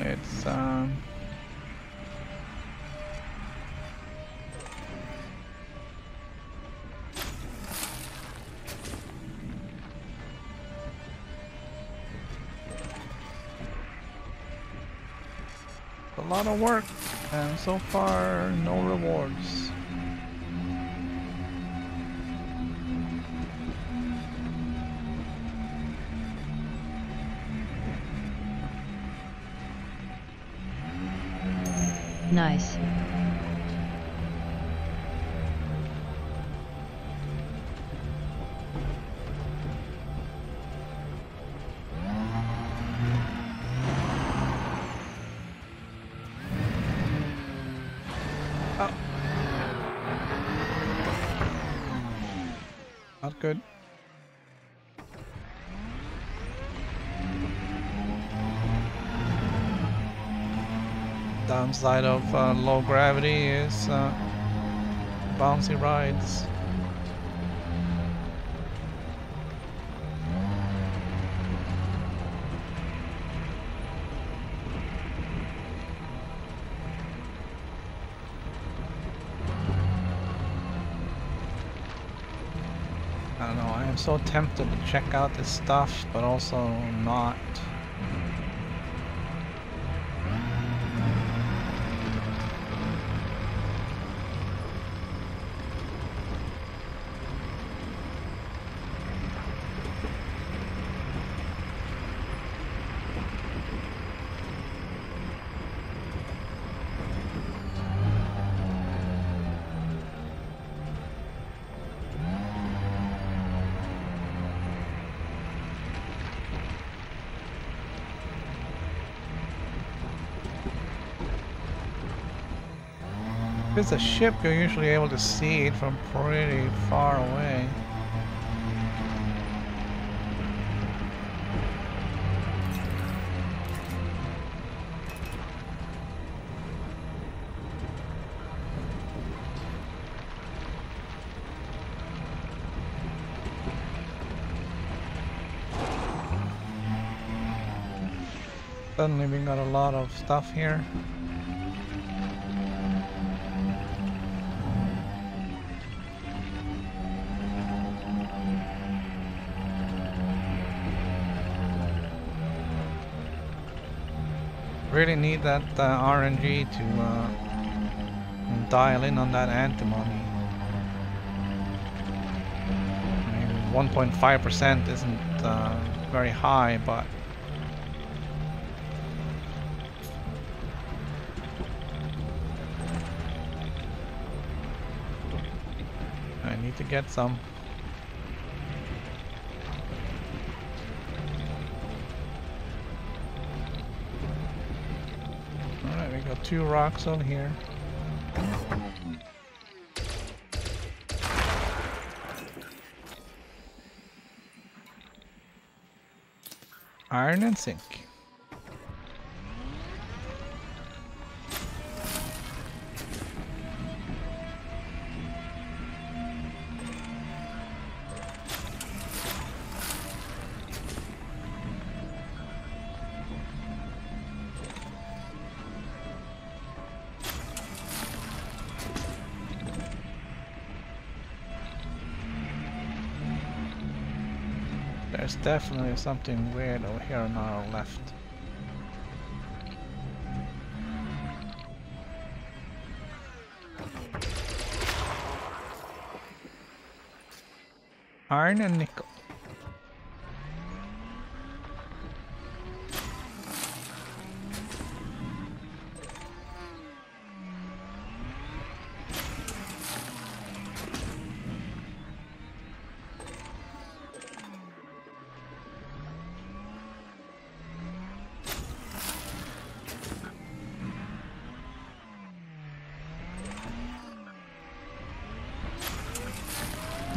It's a lot of work, and so far no rewards. Nice. Oh. Not good. downside of low gravity is bouncy rides. I don't know, I am so tempted to check out this stuff, but also not. If it's a ship, you're usually able to see it from pretty far away. Suddenly we got a lot of stuff here. Really need that RNG to dial in on that antimony. I mean, 1.5% isn't very high, but I need to get some. Got 2 rocks on here. Iron and zinc. There's definitely something weird over here on our left. Iron and nickel.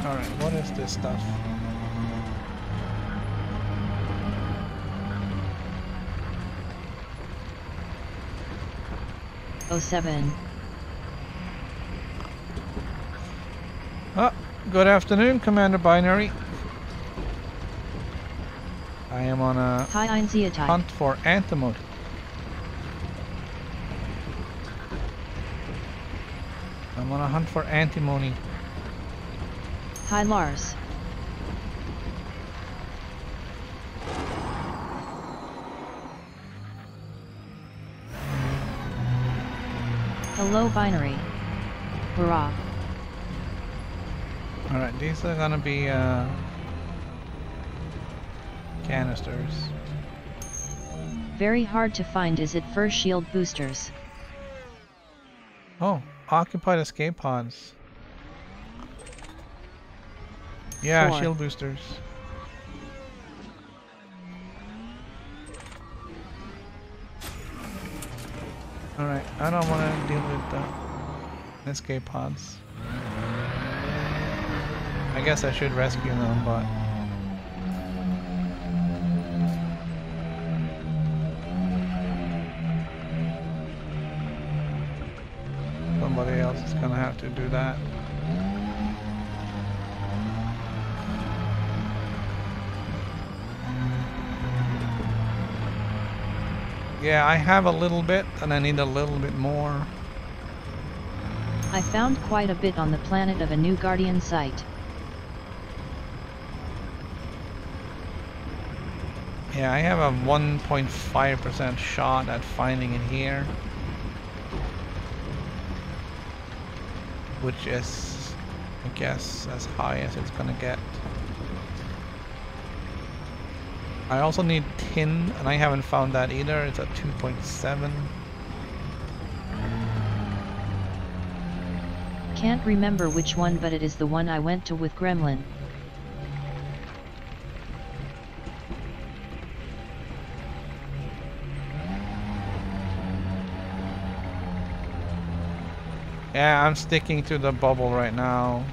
Alright, what is this stuff? Oh 07. Ah, good afternoon, Commander Binary. I am on a Hi Einziatai. hunt for antimony. I'm on a hunt for antimony. Hi Lars. Hello Binary. Hurrah. Alright, these are gonna be canisters. Very hard to find. Is it first shield boosters? Oh, occupied escape pods. Yeah, 4. shield boosters. Alright, I don't want to deal with escape pods. I guess I should rescue them, but somebody else is gonna have to do that. Yeah, I have a little bit, and I need a little bit more. I found quite a bit on the planet of a new Guardian site. Yeah, I have a 1.5% shot at finding it here. Which is, I guess, as high as it's gonna get. I also need tin, and I haven't found that either. It's at 2.7. Can't remember which one, but it is the one I went to with Gremlin. Yeah, I'm sticking to the bubble right now.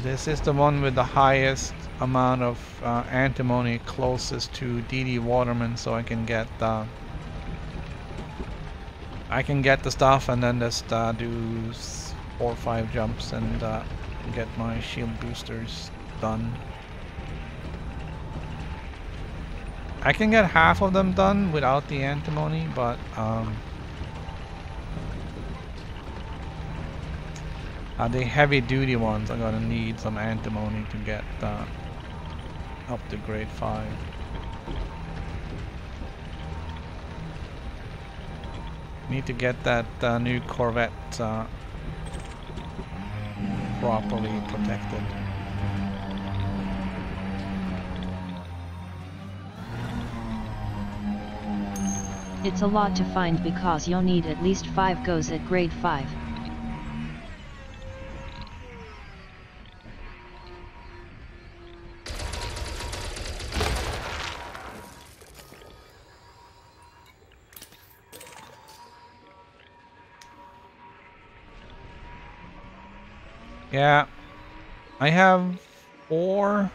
This is the one with the highest amount of antimony closest to DD Waterman, so I can get the stuff and then just do 4 or 5 jumps and get my shield boosters done. I can get half of them done without the antimony, but the heavy duty ones are gonna need some antimony to get up to grade 5. Need to get that new Corvette properly protected. It's a lot to find because you'll need at least 5 goes at grade 5. Yeah, I have 4.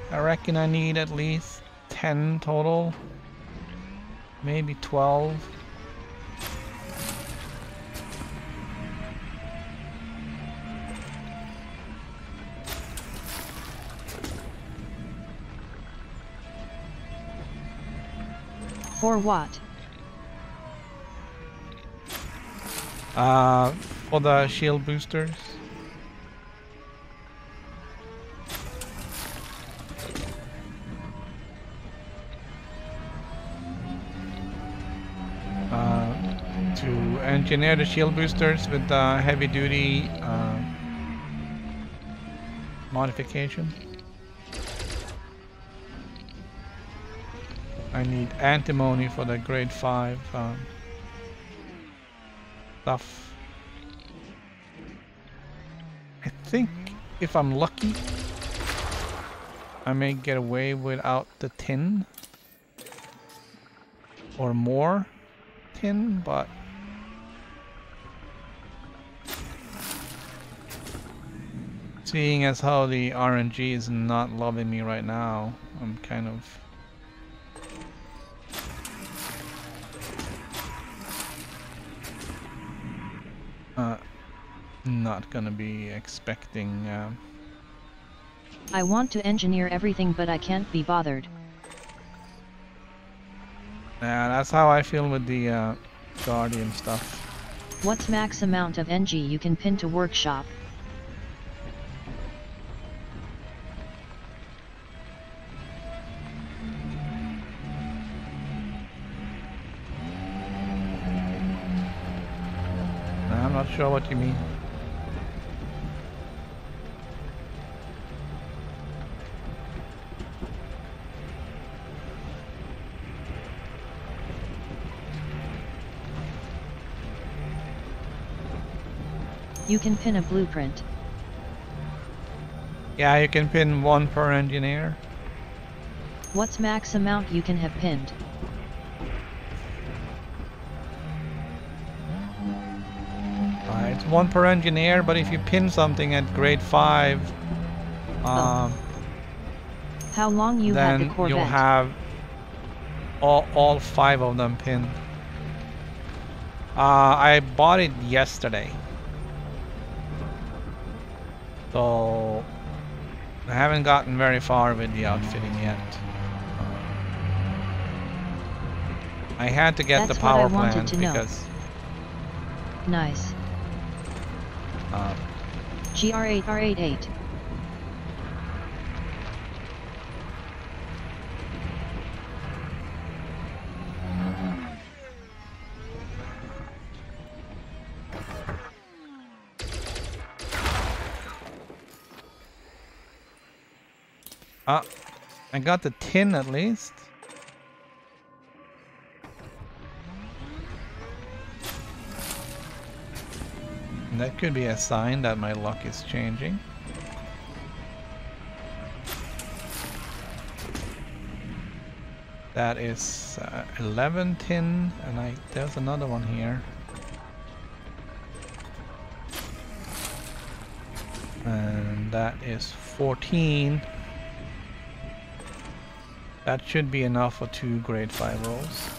I reckon I need at least 10 total. Maybe 12. For what? For the shield boosters. To engineer the shield boosters with the heavy duty modification. I need antimony for the grade 5 stuff. I think if I'm lucky, I may get away without the tin or more tin, but seeing as how the RNG is not loving me right now, I'm kind of not gonna be expecting. I want to engineer everything, but I can't be bothered. Yeah, that's how I feel with the Guardian stuff. What's max amount of NG you can pin to workshop? I'm not sure what you mean. You can pin a blueprint. Yeah, you can pin 1 per engineer. What's max amount you can have pinned? It's 1 per engineer, but if you pin something at grade 5, How long you had the then Corvette? you'll have all 5 of them pinned. I bought it yesterday. So I haven't gotten very far with the outfitting yet. I had to get That's the power what I wanted plant to know. because Nice. GR8R88. I got the tin at least. And that could be a sign that my luck is changing. That is 11 tin, and there's another one here. And that is 14. That should be enough for 2 grade 5 rolls.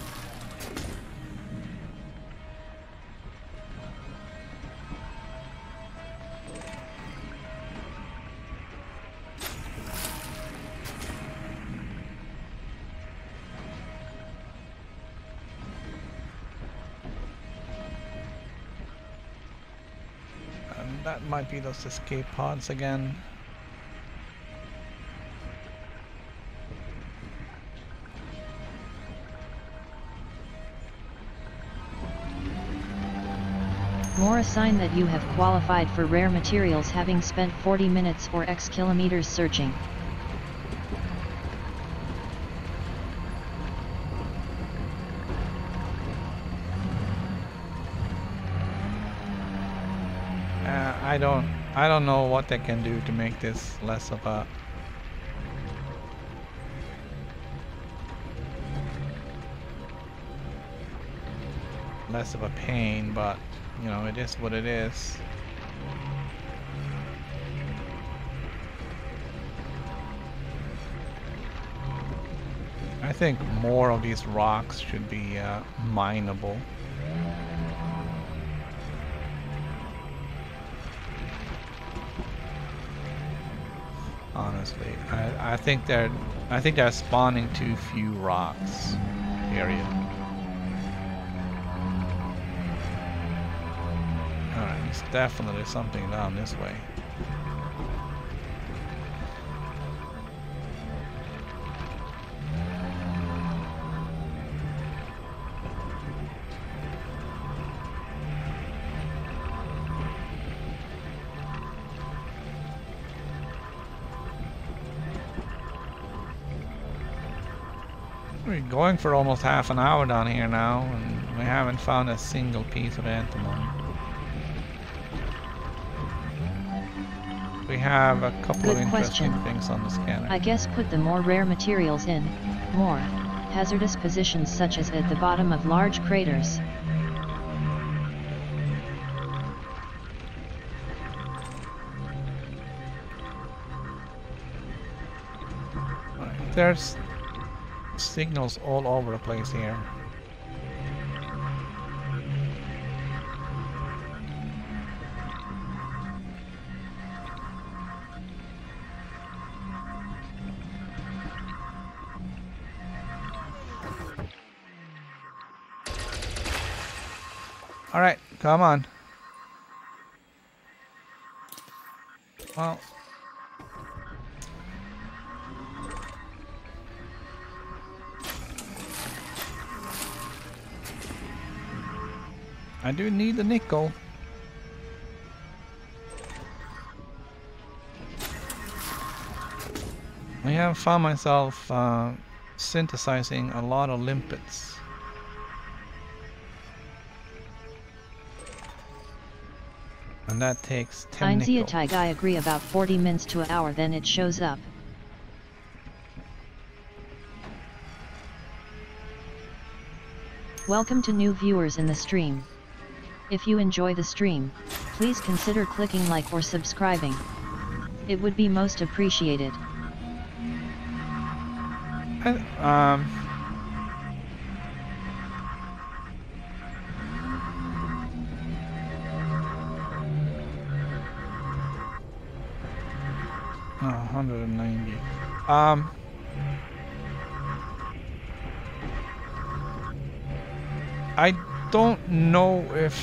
And that might be those escape pods again. More a sign that you have qualified for rare materials, having spent 40 minutes or X kilometers searching. I don't know what they can do to make this less of a pain, but you know, it is what it is. I think more of these rocks should be mineable. Honestly, I think they're spawning too few rocks. Period. Alright, there's definitely something down this way. We're going for almost half an hour down here now, and we haven't found a single piece of antimony. We have a couple Good of interesting question. things on the scanner. I guess put the more rare materials in more hazardous positions, such as at the bottom of large craters. There's signals all over the place here. All right, come on. Well, I do need the nickel. I have found myself synthesizing a lot of limpets. And that takes 10 nickel. Einziatig, I agree, about 40 minutes to an hour, then it shows up. Welcome to new viewers in the stream. If you enjoy the stream, please consider clicking like or subscribing. It would be most appreciated. 190. I don't know if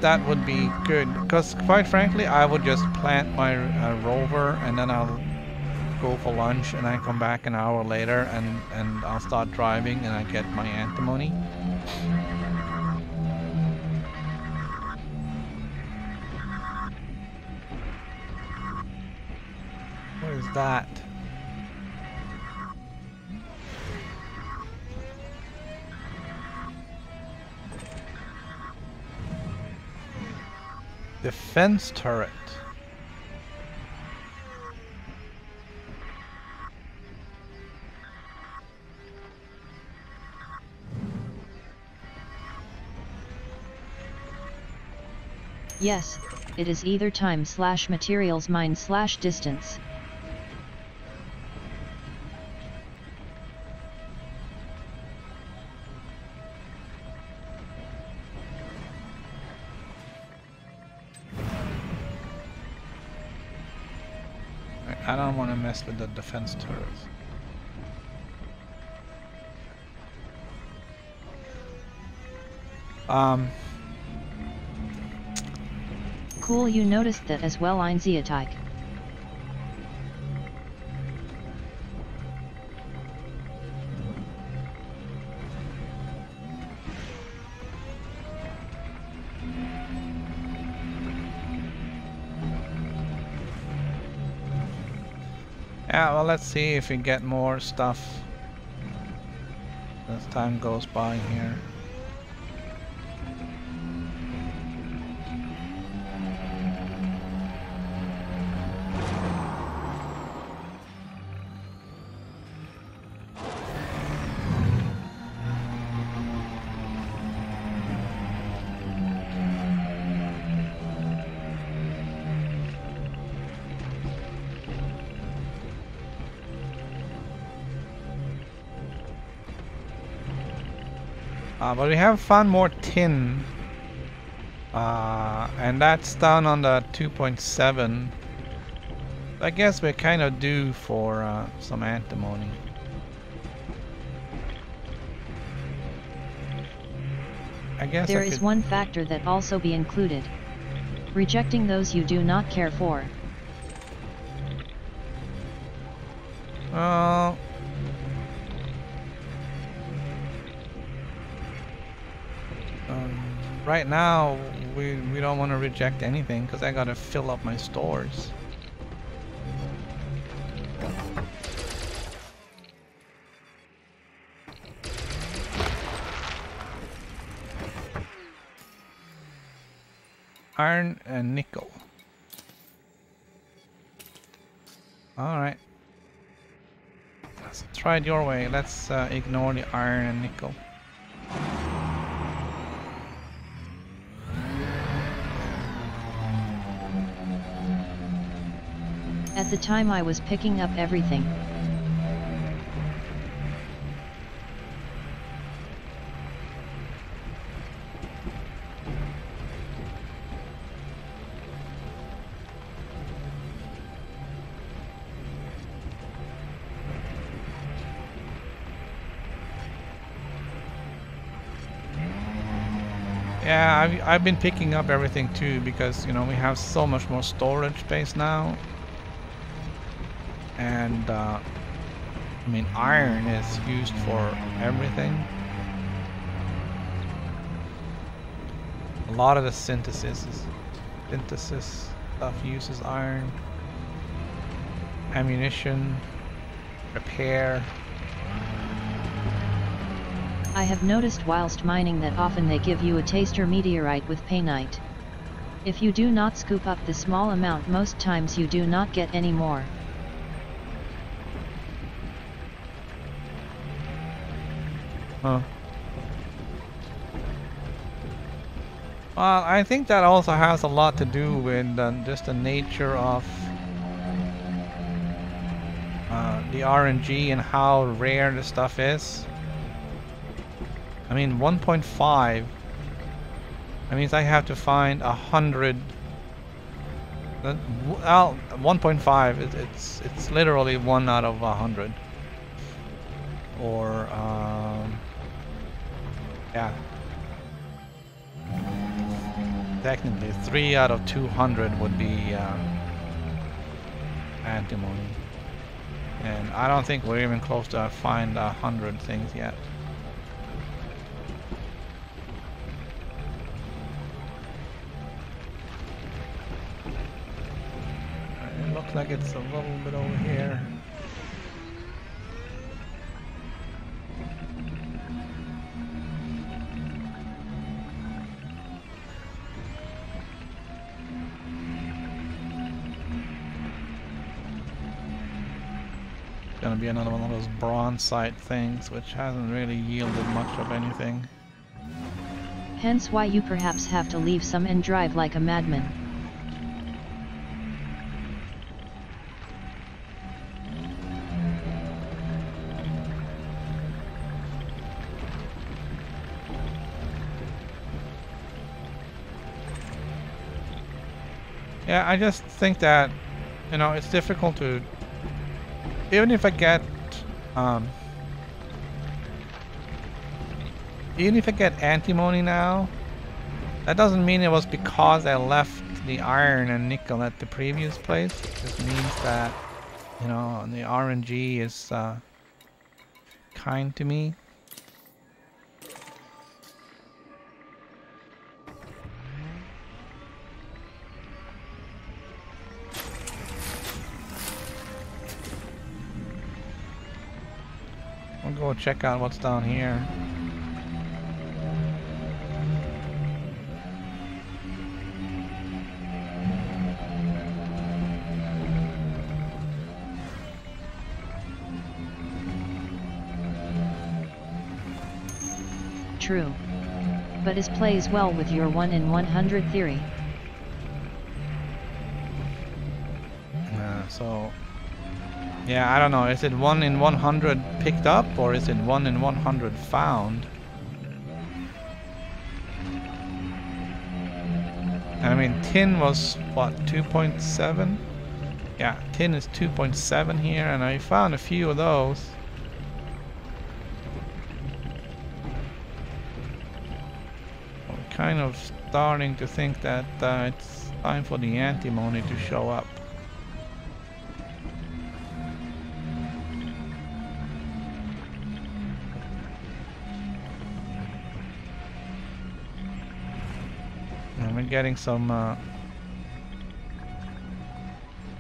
that would be good, because quite frankly I would just plant my rover and then I'll go for lunch and I come back an hour later and I'll start driving and I get my antimony. What is that? Defense turret. Yes, it is either time/materials mine/distance. I don't want to mess with the defense turrets. Cool, you noticed that as well, Einziateig. Yeah, well, let's see if we get more stuff as time goes by here. But we have found more tin, and that's down on the 2.7. I guess we're kind of due for some antimony. I guess there is one factor that also be included: rejecting those you do not care for. Right now, we don't want to reject anything because I gotta fill up my stores. Iron and nickel. Alright. Let's try it your way. Let's ignore the iron and nickel. At the time I was picking up everything. Yeah, I've been picking up everything too because, you know, we have so much more storage space now. And I mean, iron is used for everything. A lot of the synthesis stuff uses iron. Ammunition, repair. I have noticed whilst mining that often they give you a taster meteorite with painite. If you do not scoop up the small amount, most times you do not get any more. Huh. Well, I think that also has a lot to do with just the nature of the RNG and how rare the stuff is. I mean, 1.5. That means I have to find 100 Well, 1.5. It's literally 1 out of 100. Or yeah, technically 3 out of 200 would be antimony, and I don't think we're even close to find 100 things yet. It looks like it's a little bit over here. Gonna be another one of those bronze site things, which hasn't really yielded much of anything. Hence why you perhaps have to leave some and drive like a madman. Yeah, I just think that, you know, it's difficult to, even if I get antimony now, that doesn't mean it was because I left the iron and nickel at the previous place. It just means that, you know, the RNG is kind to me. We'll go check out what's down here. True. But it plays well with your 1 in 100 theory. So yeah, I don't know, is it 1 in 100 picked up, or is it 1 in 100 found? I mean, tin was, what, 2.7? Yeah, tin is 2.7 here, and I found a few of those. I'm kind of starting to think that it's time for the antimony to show up. We're getting some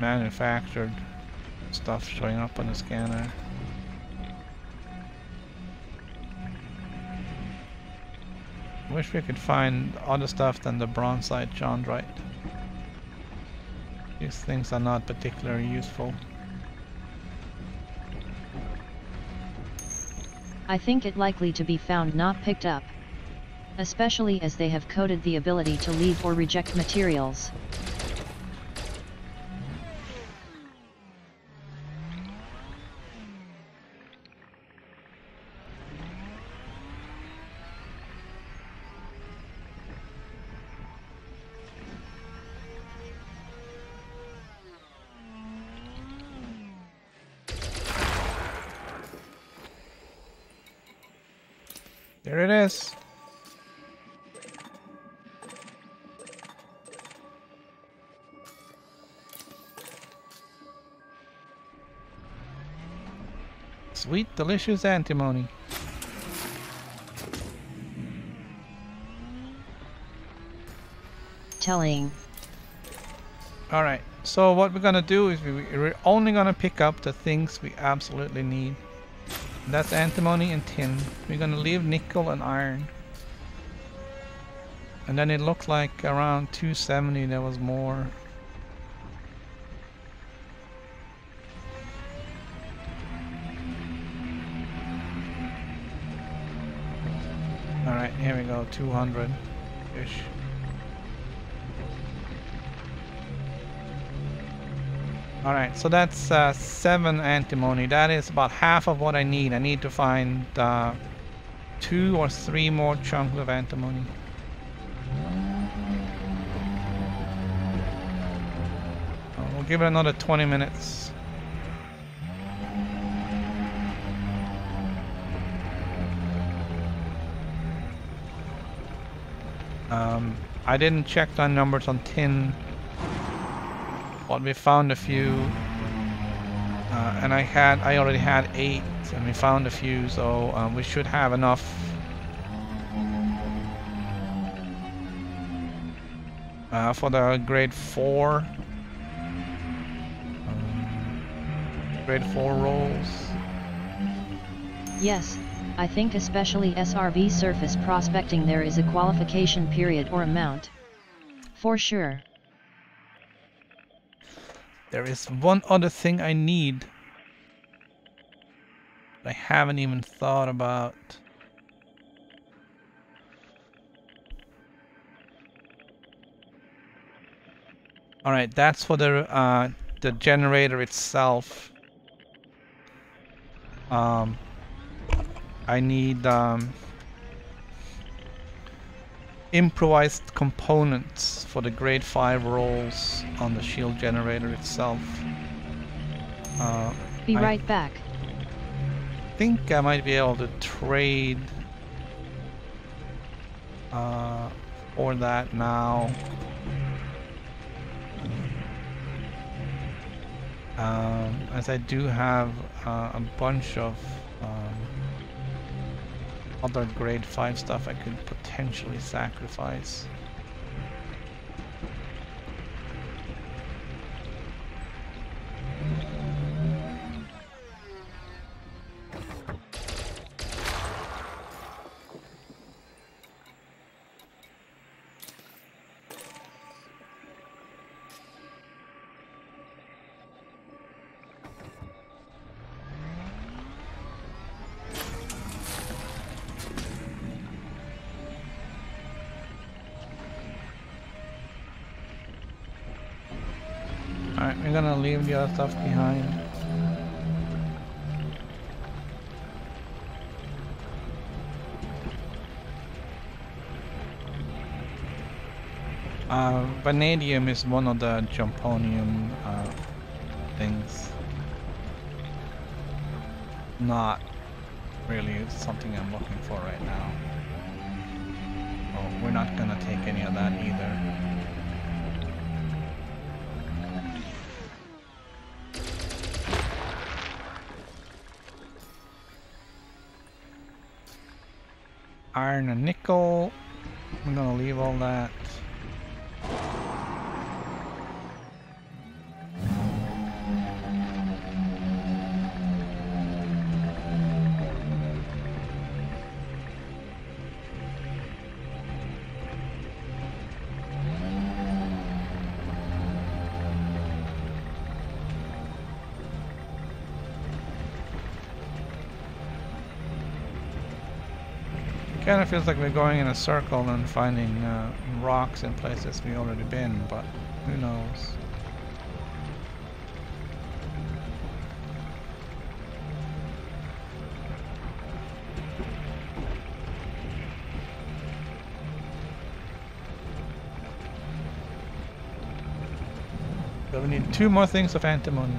manufactured stuff showing up on the scanner. Wish we could find other stuff than the bronzite chondrite. These things are not particularly useful. I think it likely to be found, not picked up. Especially as they have coded the ability to leave or reject materials. There it is. Sweet, delicious antimony. Telling. Alright, so what we're gonna do is we're only gonna pick up the things we absolutely need. That's antimony and tin. We're gonna leave nickel and iron. And then it looked like around 270 there was more. Alright, here we go, 200-ish. Alright, so that's 7 antimony. That is about half of what I need. I need to find 2 or 3 more chunks of antimony. give it another 20 minutes. I didn't check the numbers on tin, but we found a few, and I already had 8, and we found a few, so we should have enough. For the grade 4 rolls. Yes, I think especially SRV surface prospecting there is a qualification period or amount. For sure. There is one other thing I need I haven't even thought about. Alright, that's for the generator itself. I need improvised components for the grade 5 rolls on the shield generator itself. Be right back. I think I might be able to trade for that now. As I do have a bunch of other grade 5 stuff I could potentially sacrifice. Alright, we're gonna leave the other stuff behind. Vanadium is one of the jumponium things. Not really something I'm looking for right now. Oh, we're not gonna take any of that either. Iron and nickel. I'm gonna leave all that. Kind of feels like we're going in a circle and finding rocks in places we've already been, but who knows? So we need 2 more things of antimony.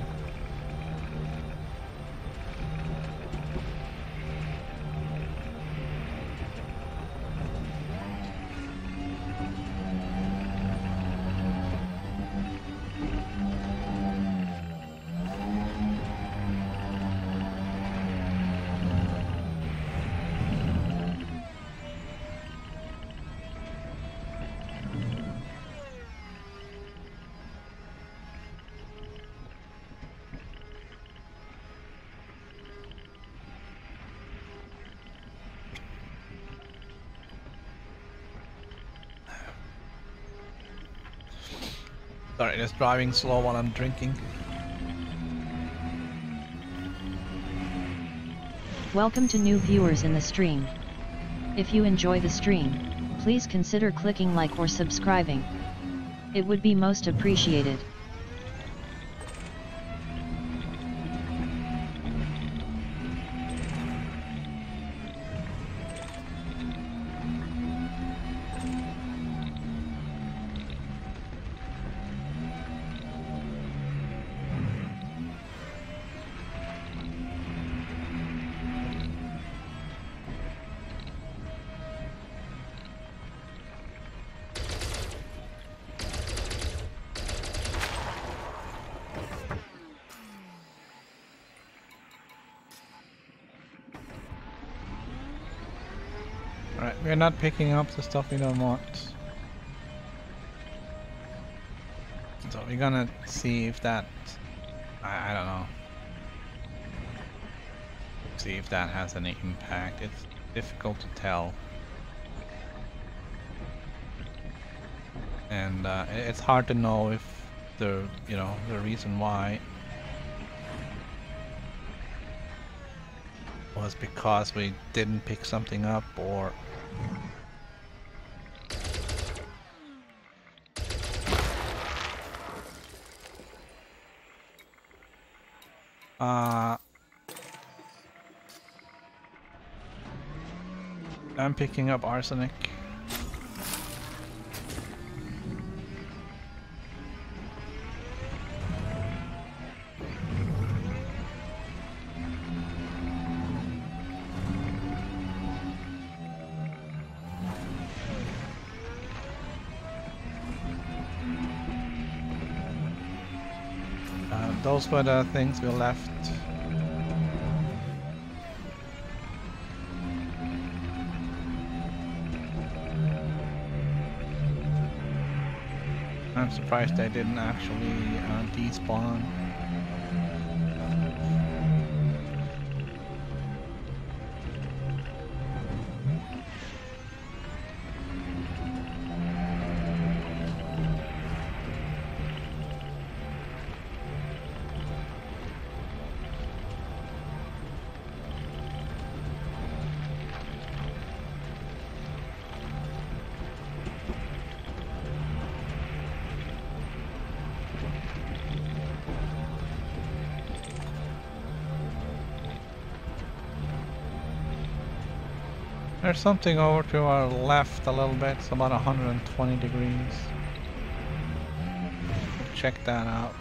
Sorry, just driving slow while I'm drinking. Welcome to new viewers in the stream. If you enjoy the stream, please consider clicking like or subscribing. It would be most appreciated. Right, we're not picking up the stuff we don't want. So we're gonna see if that... I don't know. See if that has any impact. It's difficult to tell. And it's hard to know if the reason why was because we didn't pick something up or I'm picking up arsenic. Those were the things we left. I'm surprised they didn't actually despawn. There's something over to our left a little bit, it's about 120 degrees. Check that out.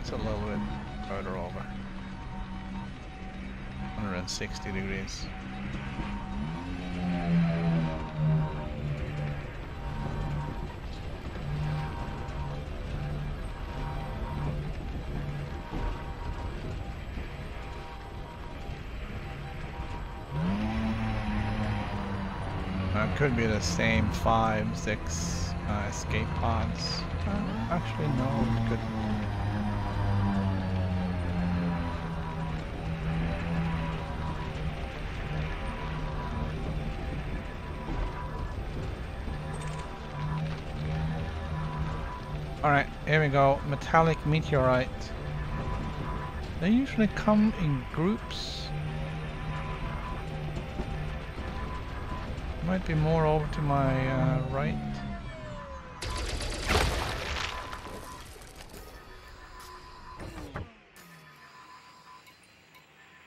It's a little bit further over. 160 degrees. Could be the same 5, 6 escape pods. Actually, no, it could. Alright, here we go. Metallic meteorite. They usually come in groups. Might be more over to my right.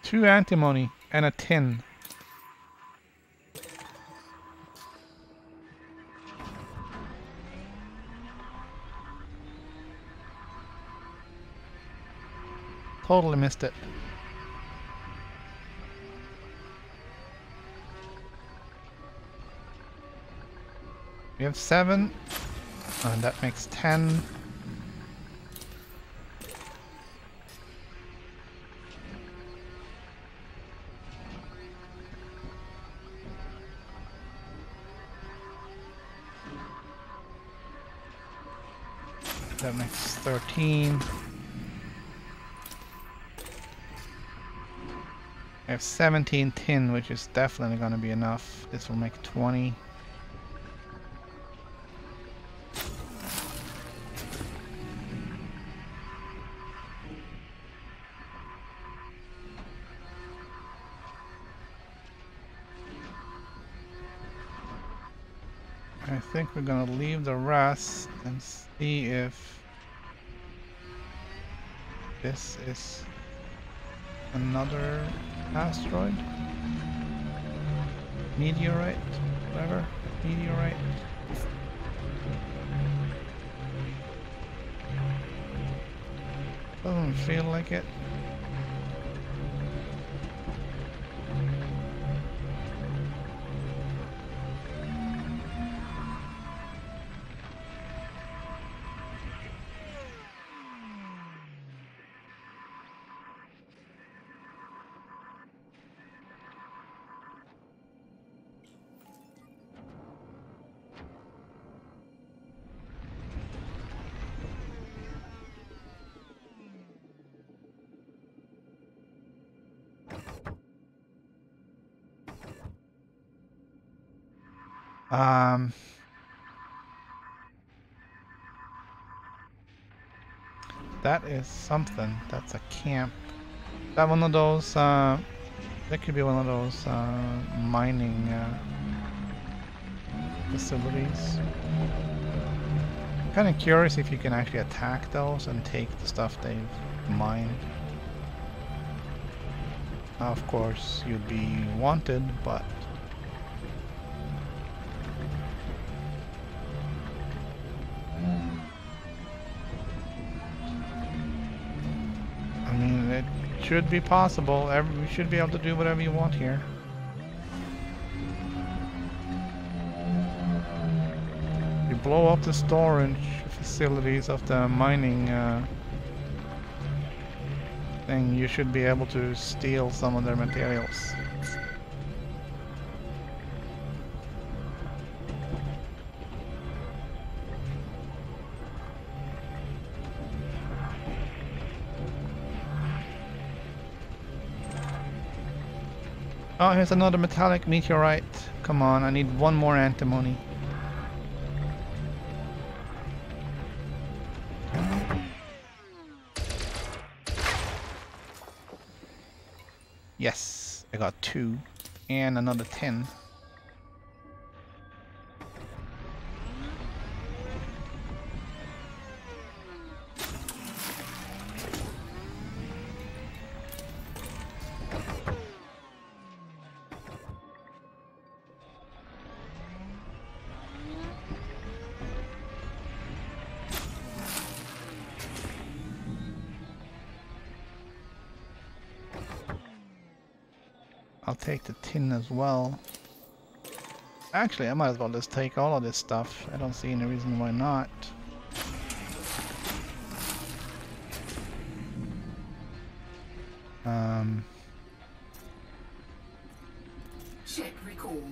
Two antimony and a tin. Totally missed it. We have 7, and that makes 10. That makes 13. I have 17 tin, which is definitely going to be enough. This will make 20. I think we're gonna leave the rest and see if this is another asteroid, meteorite, whatever, meteorite. Doesn't feel like it. Um, that is something. That's a camp. That one of those. That could be one of those mining facilities. Kind of curious if you can actually attack those and take the stuff they've mined. Of course, you'd be wanted, but I mean, it should be possible. You should be able to do whatever you want here. You blow up the storage facilities of the mining thing, you should be able to steal some of their materials. Oh, here's another metallic meteorite. Come on, I need one more antimony. Yes, I got 2 and another 10. I'll take the tin as well. Actually, I might as well just take all of this stuff. I don't see any reason why not. Ship recalled.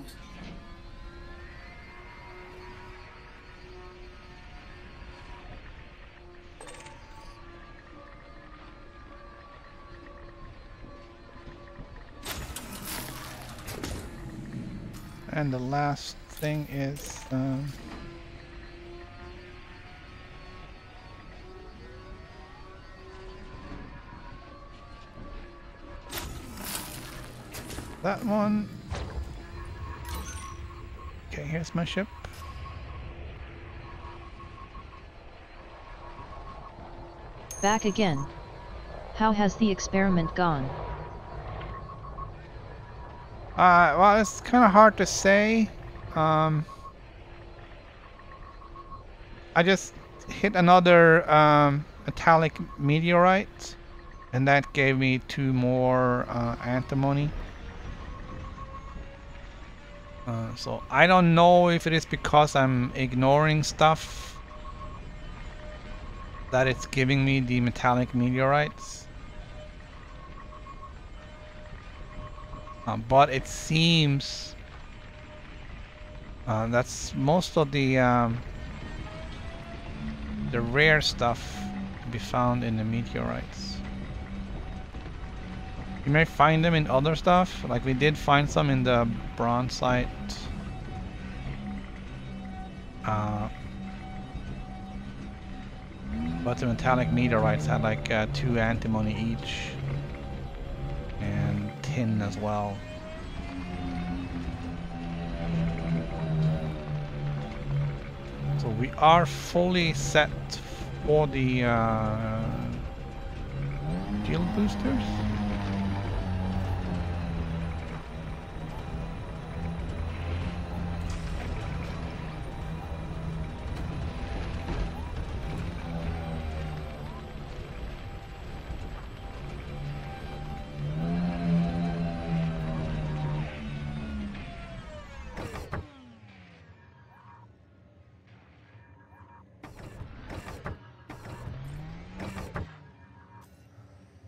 And the last thing is that one. Okay, here's my ship. Back again. How has the experiment gone? Well, it's kind of hard to say. I just hit another metallic meteorite, and that gave me 2 more antimony. So I don't know if it is because I'm ignoring stuff that it's giving me the metallic meteorites. But it seems that's most of the rare stuff to be found in the meteorites. You may find them in other stuff, like we did find some in the bronzite. But the metallic meteorites had like 2 antimony each. And tin as well. So we are fully set for the shield boosters.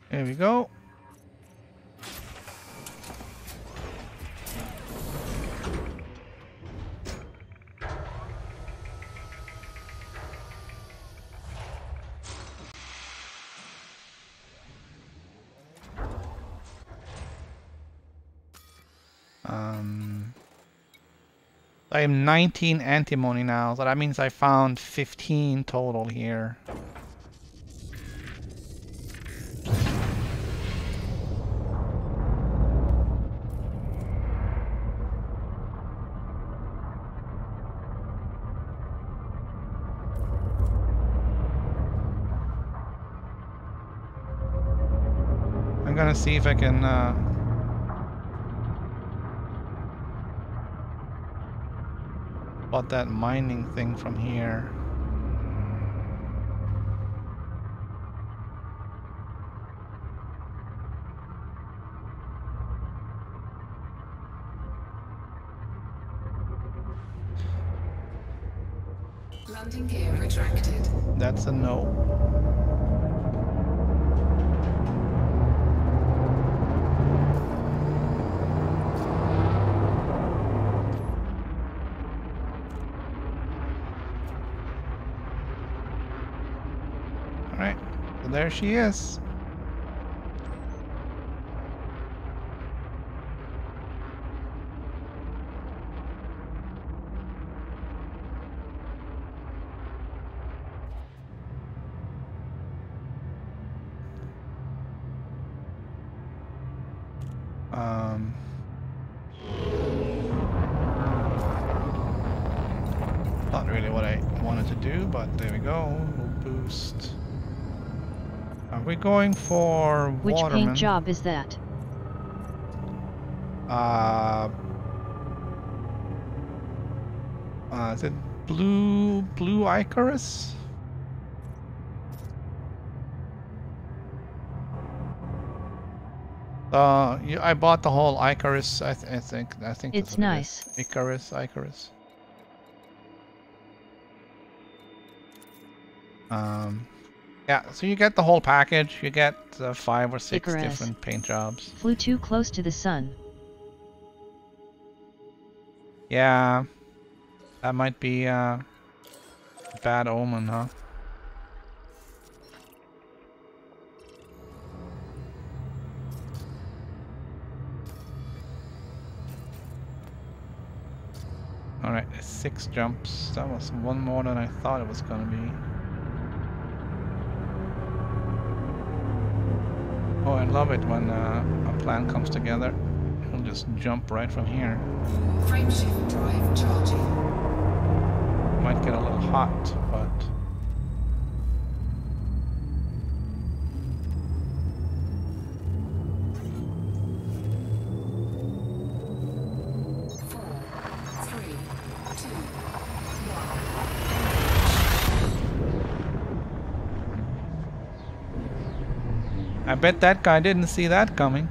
There we go. I am 19 antimony now, so that means I found 15 total here. I'm gonna see if I can spot that mining thing from here. Landing gear retracted. That's a no. Alright, so there she is. Not really what I wanted to do, but there we go. We'll boost. Are we going for Which Waterman? paint job is that? Is it blue Icarus? I bought the whole Icarus. I think that's It's what it nice. is. Icarus. Yeah. So you get the whole package. You get 5 or 6 Icarus. different paint jobs. Flew too close to the sun. Yeah. That might be a bad omen, huh? Alright, 6 jumps. That was one more than I thought it was gonna be. Oh, I love it when a plan comes together. It'll just jump right from here. Frameshift drive charging. Might get a little hot, but... I bet that guy didn't see that coming.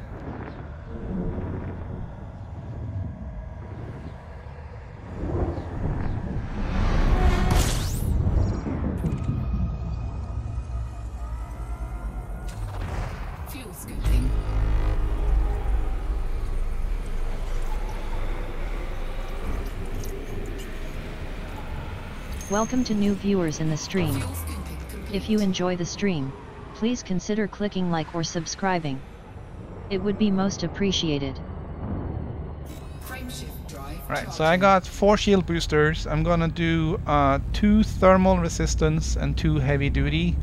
Fuel scooping. Welcome to new viewers in the stream. Fuel scooping complete. If you enjoy the stream, please consider clicking like or subscribing. It would be most appreciated. Frameshift drive Right, so I got 4 shield boosters. I'm gonna do 2 thermal resistance and 2 heavy duty.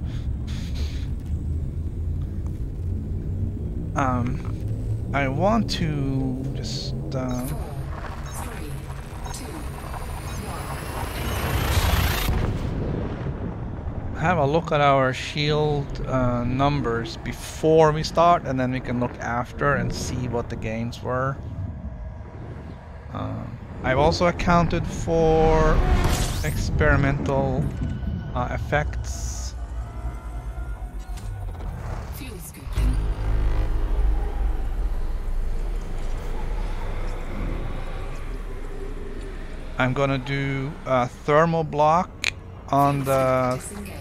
I want to just 4, 3, 2, 1. have a look at our shield numbers before we start, and then we can look after and see what the gains were. I've also accounted for experimental effects. Fuel scooping. I'm gonna do a thermal block on the Disengaged.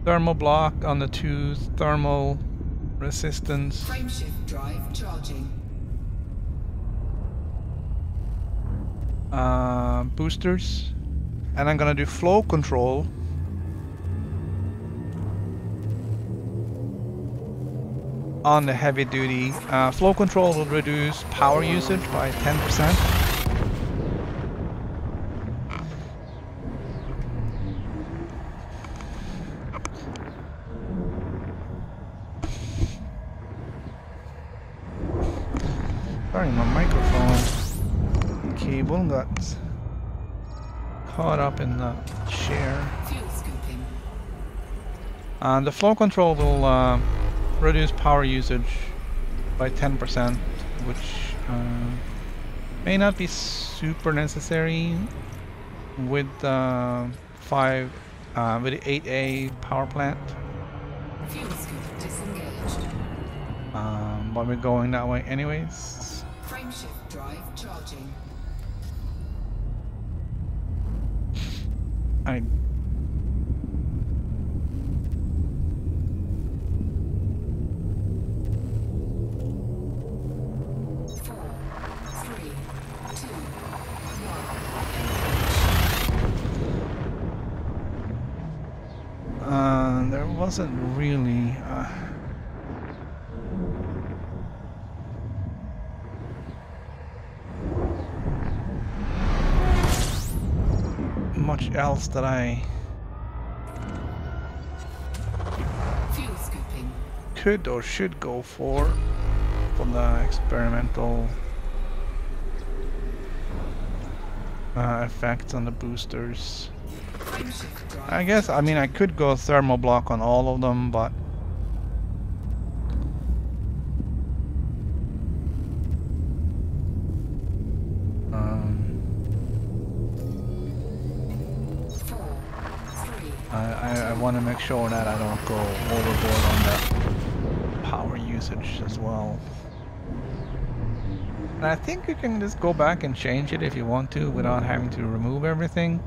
thermal block on the 2 thermal resistance. Frameshift drive charging. Boosters, and I'm gonna do flow control. on the heavy duty. Flow control will reduce power usage by 10%. Sorry, my microphone cable got caught up in the chair. Fuel scooping. The flow control will reduce power usage by 10%, which may not be super necessary with the 8A power plant. Fuel scoop disengaged. But we're going that way anyways. Frameshift drive charging. I 4, 3, 2, 1. there wasn't really much else that I Fuel scooping. could or should go for the experimental effects on the boosters. Frameshift drive. I guess, I mean, I could go thermal block on all of them, but I want to make sure that I don't go overboard on the power usage as well. And I think you can just go back and change it if you want to without having to remove everything.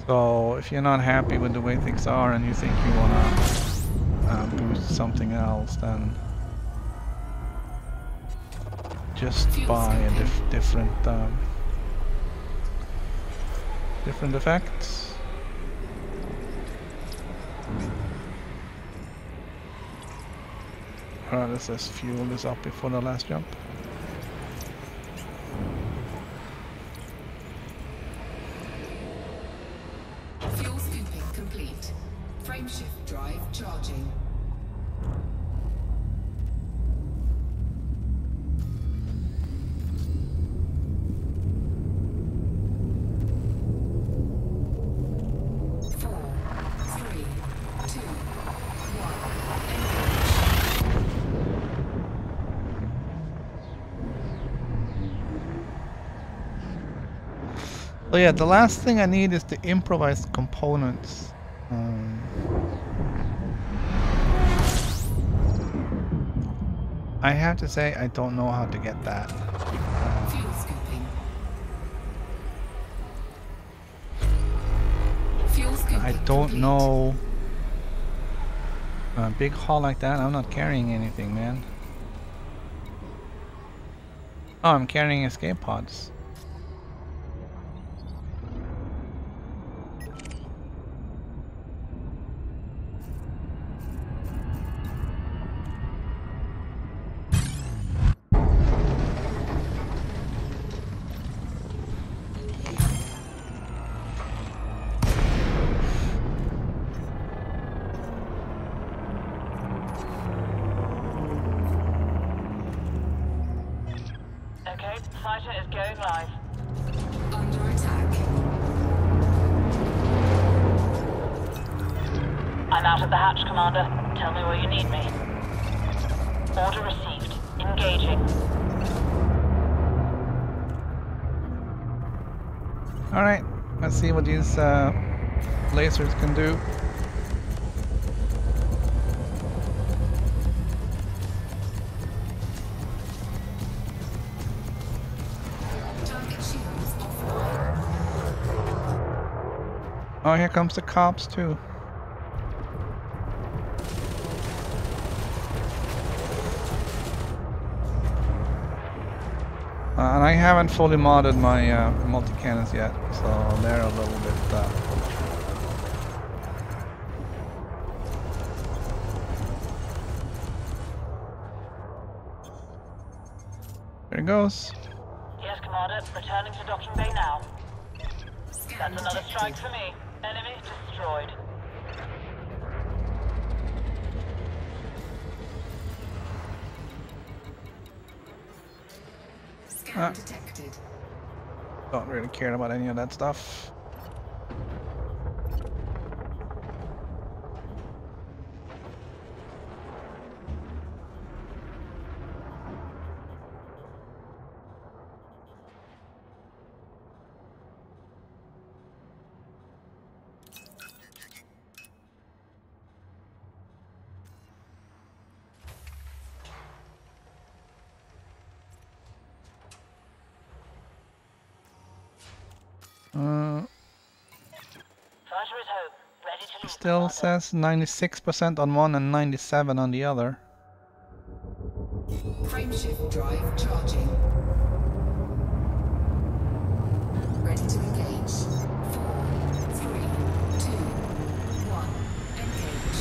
So if you're not happy with the way things are and you think you want to boost something else, then just buy a different effects. Alright, let's just fuel this up before the last jump. Fuel scooping complete. Frameshift drive charging. So yeah, the last thing I need is the improvised components. I have to say I don't know how to get that. Fuel scooping. Fuel scooping I don't complete. know. A big haul like that, I'm not carrying anything, man. Oh, I'm carrying escape pods. Okay, fighter is going live. Under attack. I'm out of the hatch, Commander. Tell me where you need me. Order received. Engaging. Alright, let's see what these lasers can do. Target shields offline. Oh, here comes the cops too. And I haven't fully modded my multi-cannons yet, so they're a little bit There it goes. Yes, Commander. Returning to docking bay now. Scan That's another strike detected. for me. Enemy destroyed. Scan detected. Don't really care about any of that stuff. Fighter is home. Ready to leave, Still Commander. says 96% on one and 97 on the other. Frameshift drive charging. Ready to engage. 4, 3, 2, 1. Engage.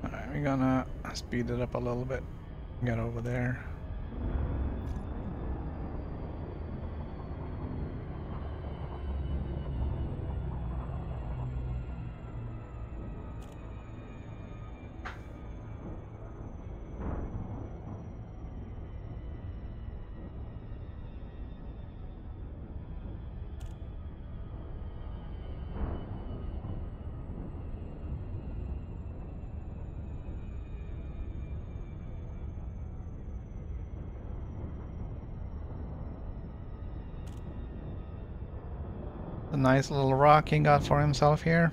Alright, we're gonna speed it up a little bit. Get over there. A nice little rock he got for himself here.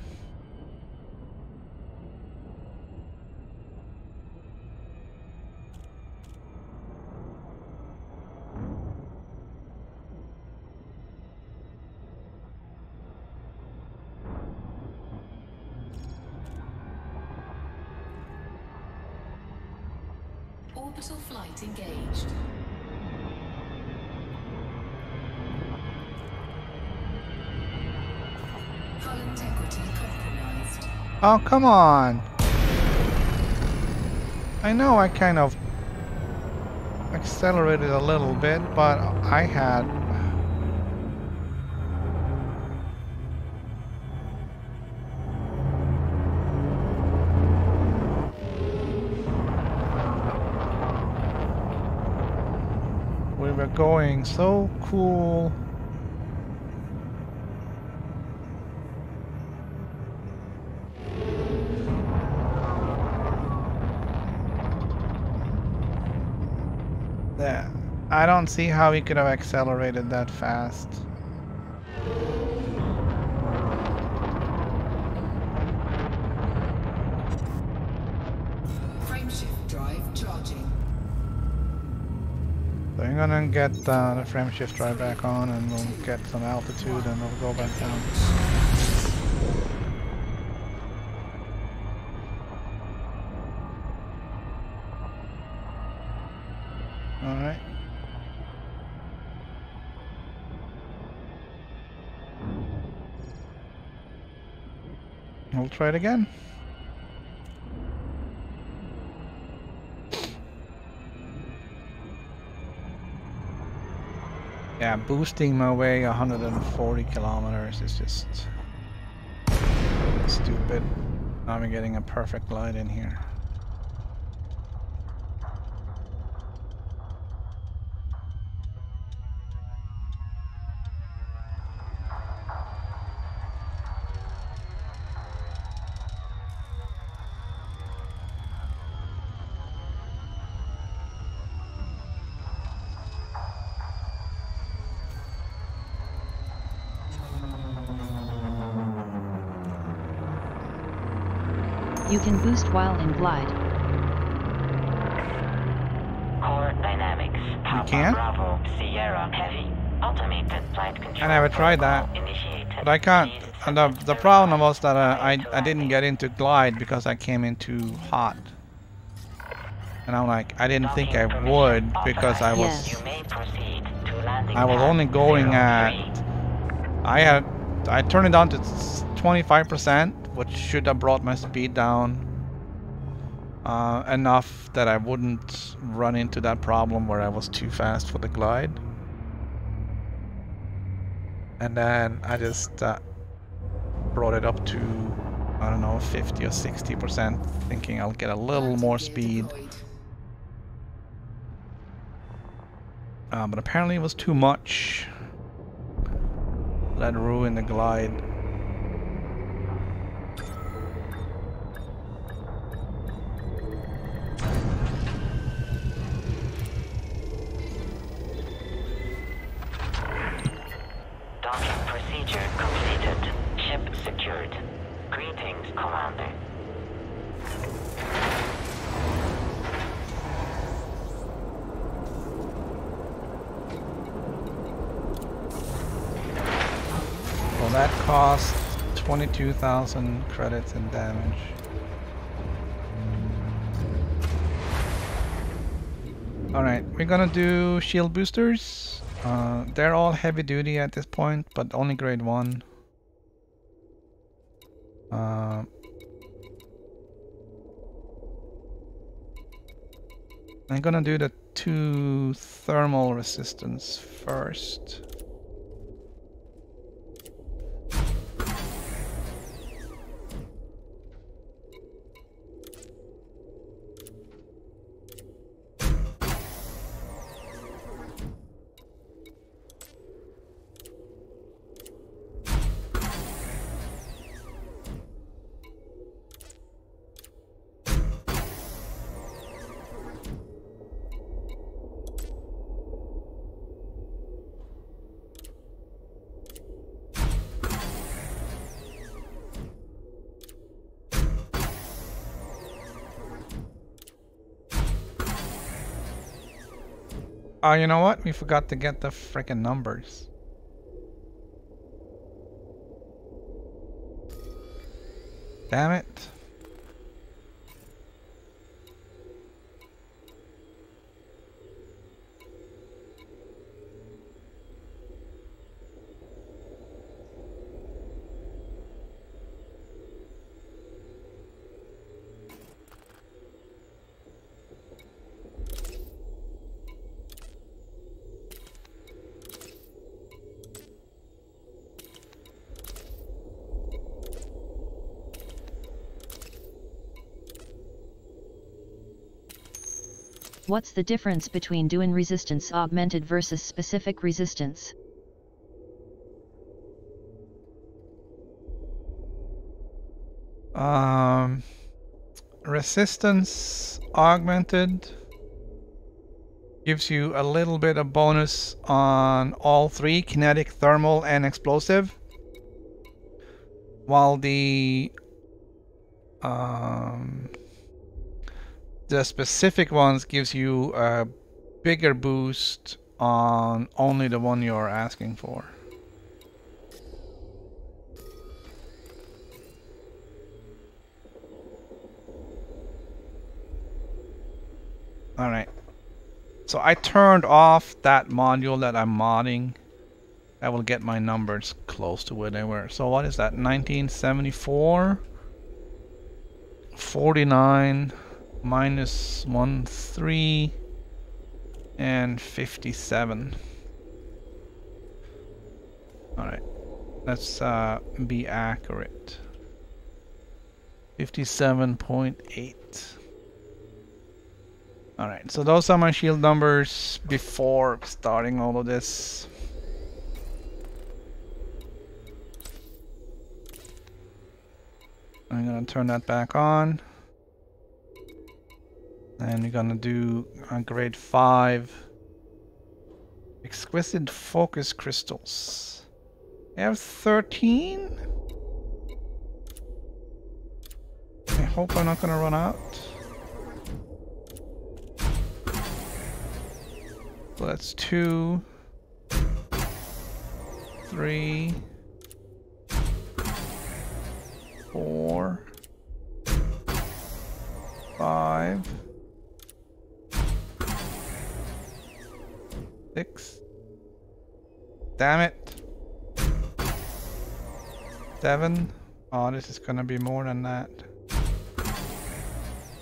Orbital flight engaged. Hull integrity compromised. Oh, come on! I know I kind of accelerated a little bit, but I had... We were going so cool. That I don't see how he could have accelerated that fast. Frameshift drive charging. So I'm gonna get the frame shift drive back on and we'll get some altitude and we'll go back down. Alright. We'll try it again. Yeah, boosting my way 140 kilometers is just stupid. Now I'm getting a perfect glide in here. You can boost while in glide. Core dynamics. You can? Bravo, Sierra, heavy. Automated flight control. I never tried that. Initiated. But I can't. And the problem was that I didn't get into glide because I came in too hot. And I'm like, I didn't think I would because I was You may proceed to landing I was only going at I turned it down to 25%, which should have brought my speed down enough that I wouldn't run into that problem where I was too fast for the glide. And then I just brought it up to, I don't know, 50 or 60%, thinking I'll get a little more speed. But apparently it was too much. That ruined the glide. Docking procedure completed. Ship secured. Greetings, Commander. Well, that cost 22,000 credits in damage. Alright, we're gonna do shield boosters. They're all heavy duty at this point, but only grade 1. I'm gonna do the 2 thermal resistance first. Oh, you know what? We forgot to get the frickin' numbers. Damn it. What's the difference between doing resistance augmented versus specific resistance? Resistance augmented gives you a little bit of bonus on all 3, kinetic, thermal, and explosive, while the specific ones gives you a bigger boost on only the one you're asking for. Alright. So I turned off that module that I'm modding. That will get my numbers close to where they were. So what is that? 1974? 49 minus 13 and 57. Alright. Let's be accurate. 57.8. Alright, so those are my shield numbers before starting all of this. I'm gonna turn that back on. And we're gonna do grade 5 exquisite focus crystals. I have 13? Yeah, hope I'm not gonna run out. So that's 2, 3, 4, 5, 6. Damn it. 7. Oh, this is gonna be more than that.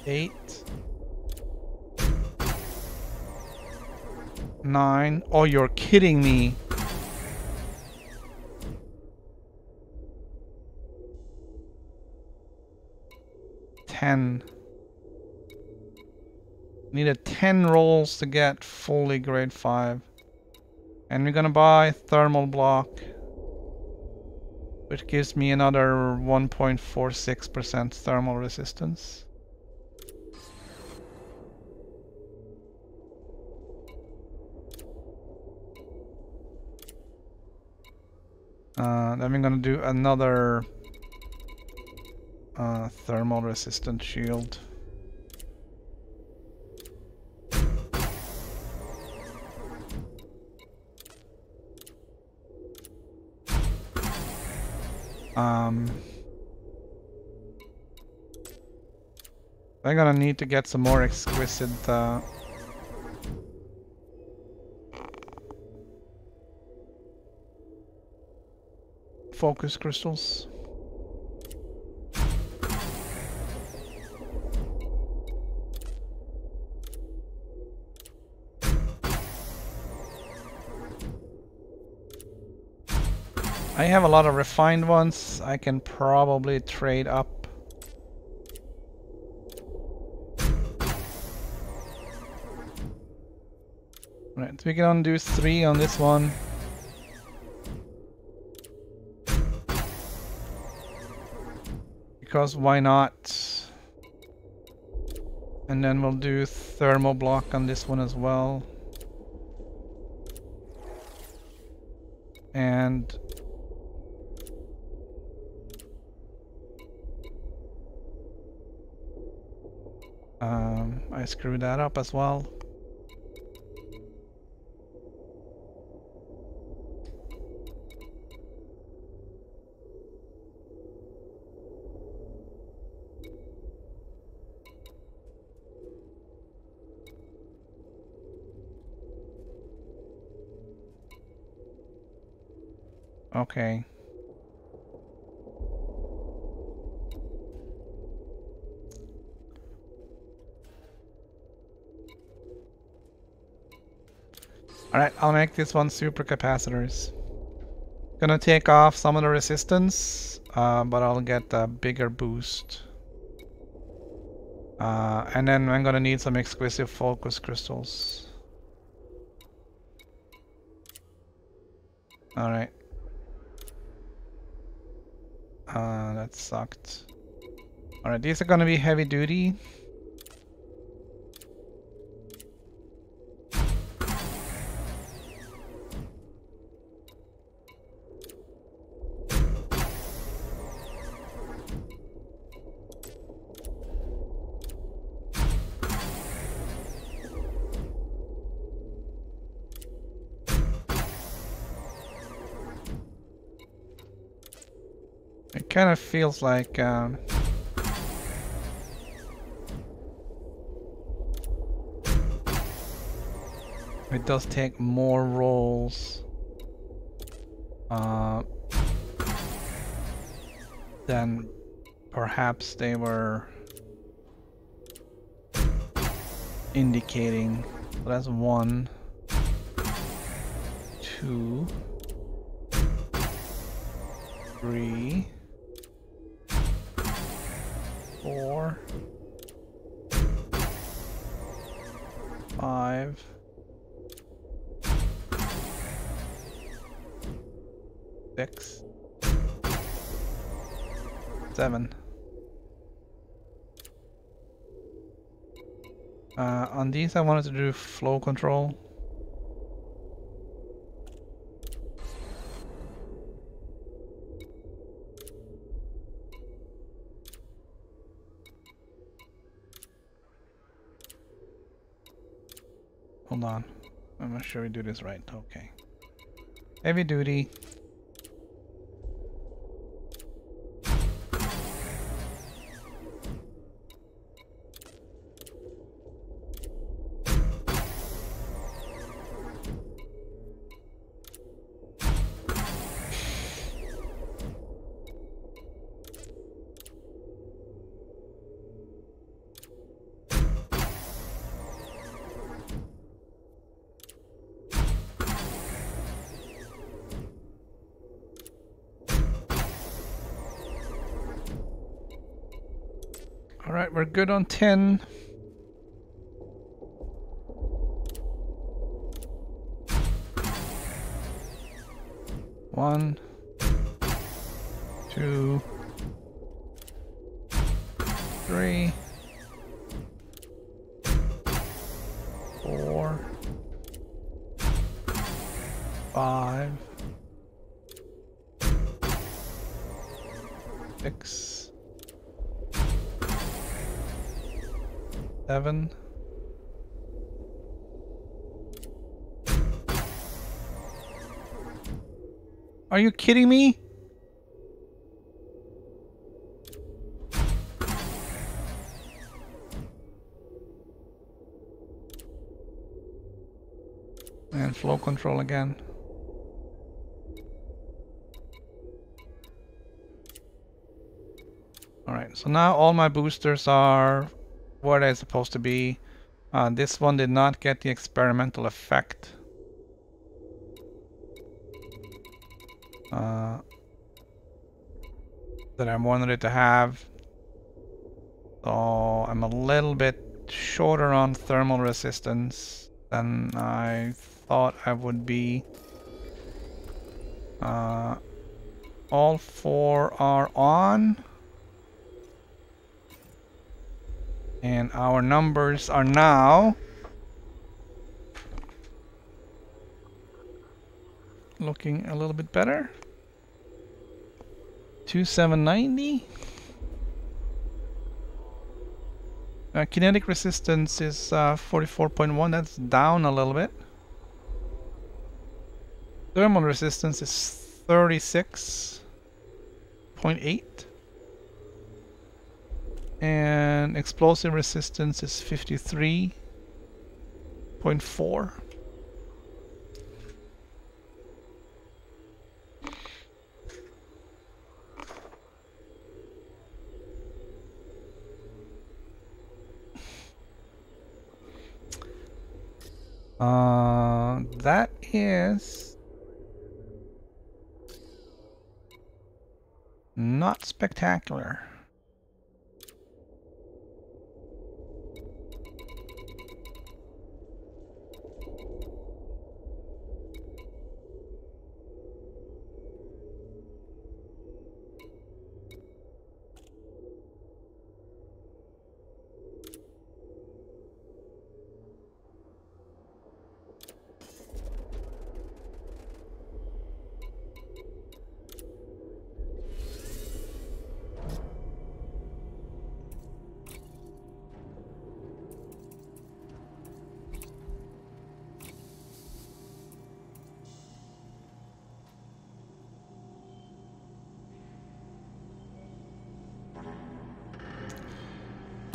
8. 9. Oh, you're kidding me. 10. Needed 10 rolls to get fully grade 5. And we're gonna buy thermal block, which gives me another 1.46% thermal resistance. Then we're gonna do another thermal resistant shield. I'm gonna need to get some more exquisite focus crystals. I have a lot of refined ones. I can probably trade up. Right, we can do 3 on this one. Because why not? And then we'll do thermal block on this one as well. And I screwed that up as well. Okay. Alright, I'll make this one super capacitors. Gonna take off some of the resistance, but I'll get a bigger boost. And then I'm gonna need some exquisite focus crystals. Alright. That sucked. Alright, these are gonna be heavy duty. It kind of feels like it does take more rolls than perhaps they were indicating. So that's 1, 2, 3, 4, 5, 6, 7. On these I wanted to do flow control. hold on. I'm not sure we do this right. Okay. Heavy duty. Alright, we're good on 10. One, two, three, 4, 5, 6, 7. Are you kidding me? And flow control again. Alright, so now all my boosters are where they're supposed to be. This one did not get the experimental effect. That I wanted it to have. So I'm a little bit shorter on thermal resistance than I thought I would be. All 4 are on. And our numbers are now looking a little bit better. 2790. Kinetic resistance is 44.1. That's down a little bit. Thermal resistance is 36.8. And explosive resistance is 53.4. That is not spectacular.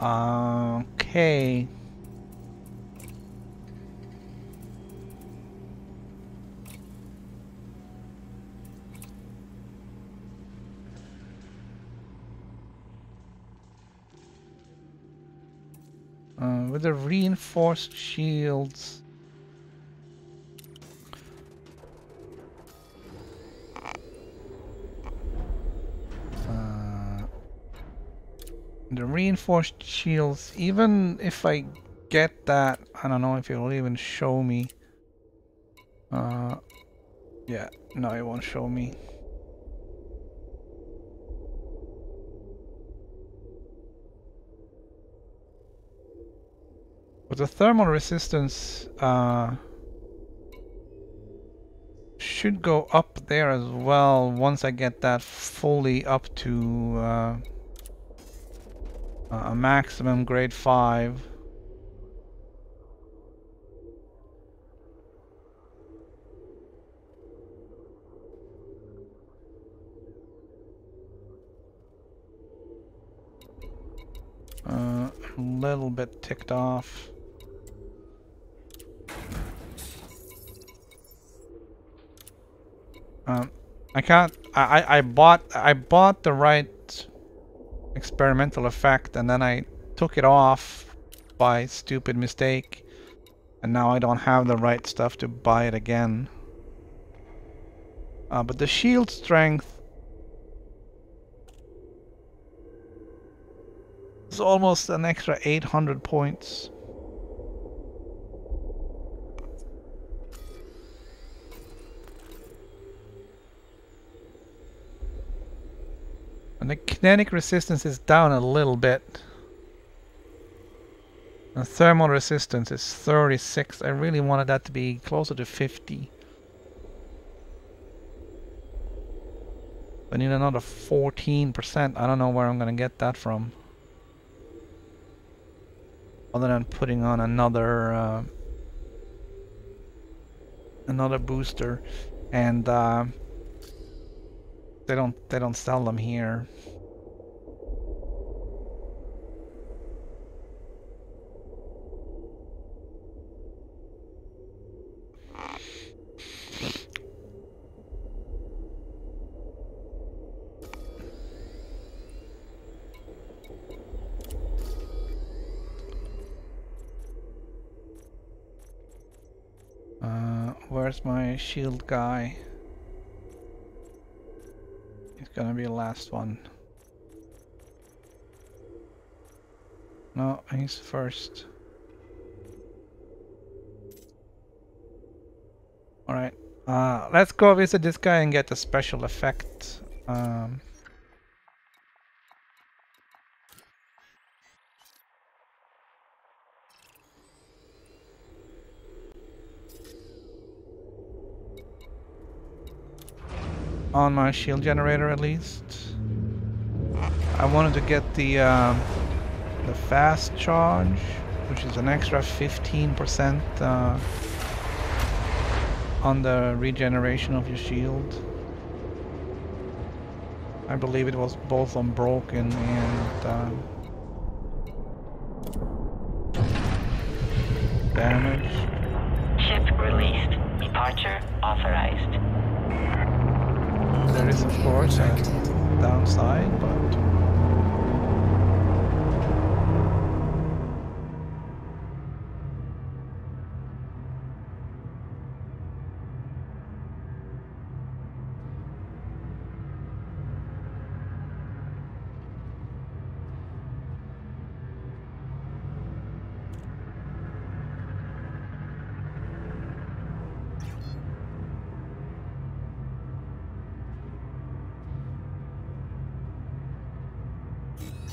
Okay. With the reinforced shields. The reinforced shields, even if I get that, I don't know if it will even show me. Yeah, no, it won't show me. But the thermal resistance should go up there as well once I get that fully up to a maximum grade 5. a little bit ticked off. I can't. I bought the right experimental effect and then I took it off by stupid mistake, and now I don't have the right stuff to buy it again. But the shield strength is almost an extra 800 points. And the kinetic resistance is down a little bit. The thermal resistance is 36. I really wanted that to be closer to 50. I need another 14%. I don't know where I'm gonna get that from. Other than putting on another booster, and they don't sell them here. Where's my shield guy? He's gonna be the last one. No, he's first. Alright, let's go visit this guy and get the special effect. On my shield generator at least. I wanted to get the fast charge, which is an extra 15% on the regeneration of your shield. I believe it was both on broken and damage. Ship released. Departure authorized. There is of course a downside, but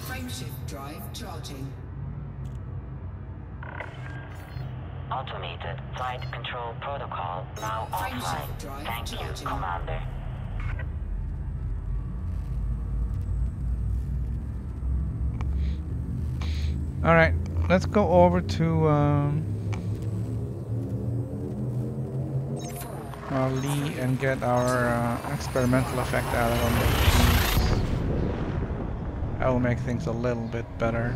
Frameshift drive charging. Automated flight control protocol now offline. Drive Thank you, charging. Commander. alright, let's go over to Lee and get our experimental effect out of them. That will make things a little bit better.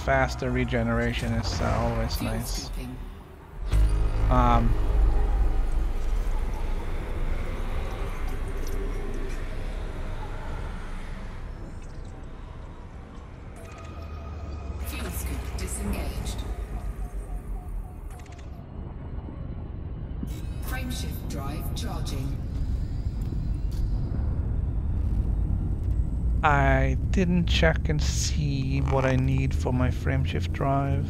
Faster regeneration is always nice. Fuel scoop disengaged. Frameshift drive charging. I didn't check and see what I need for my frameshift drive.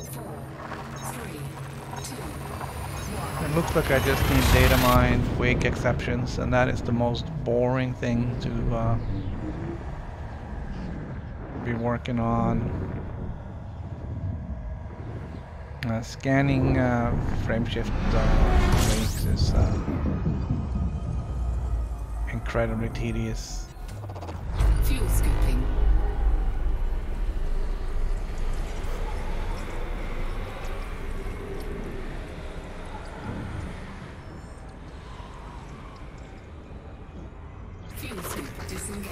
4, 3, 2, 1. It looks like I just need data mine, wake exceptions, and that is the most boring thing to be working on. Scanning frameshift wakes is incredibly tedious. Fuel scooping.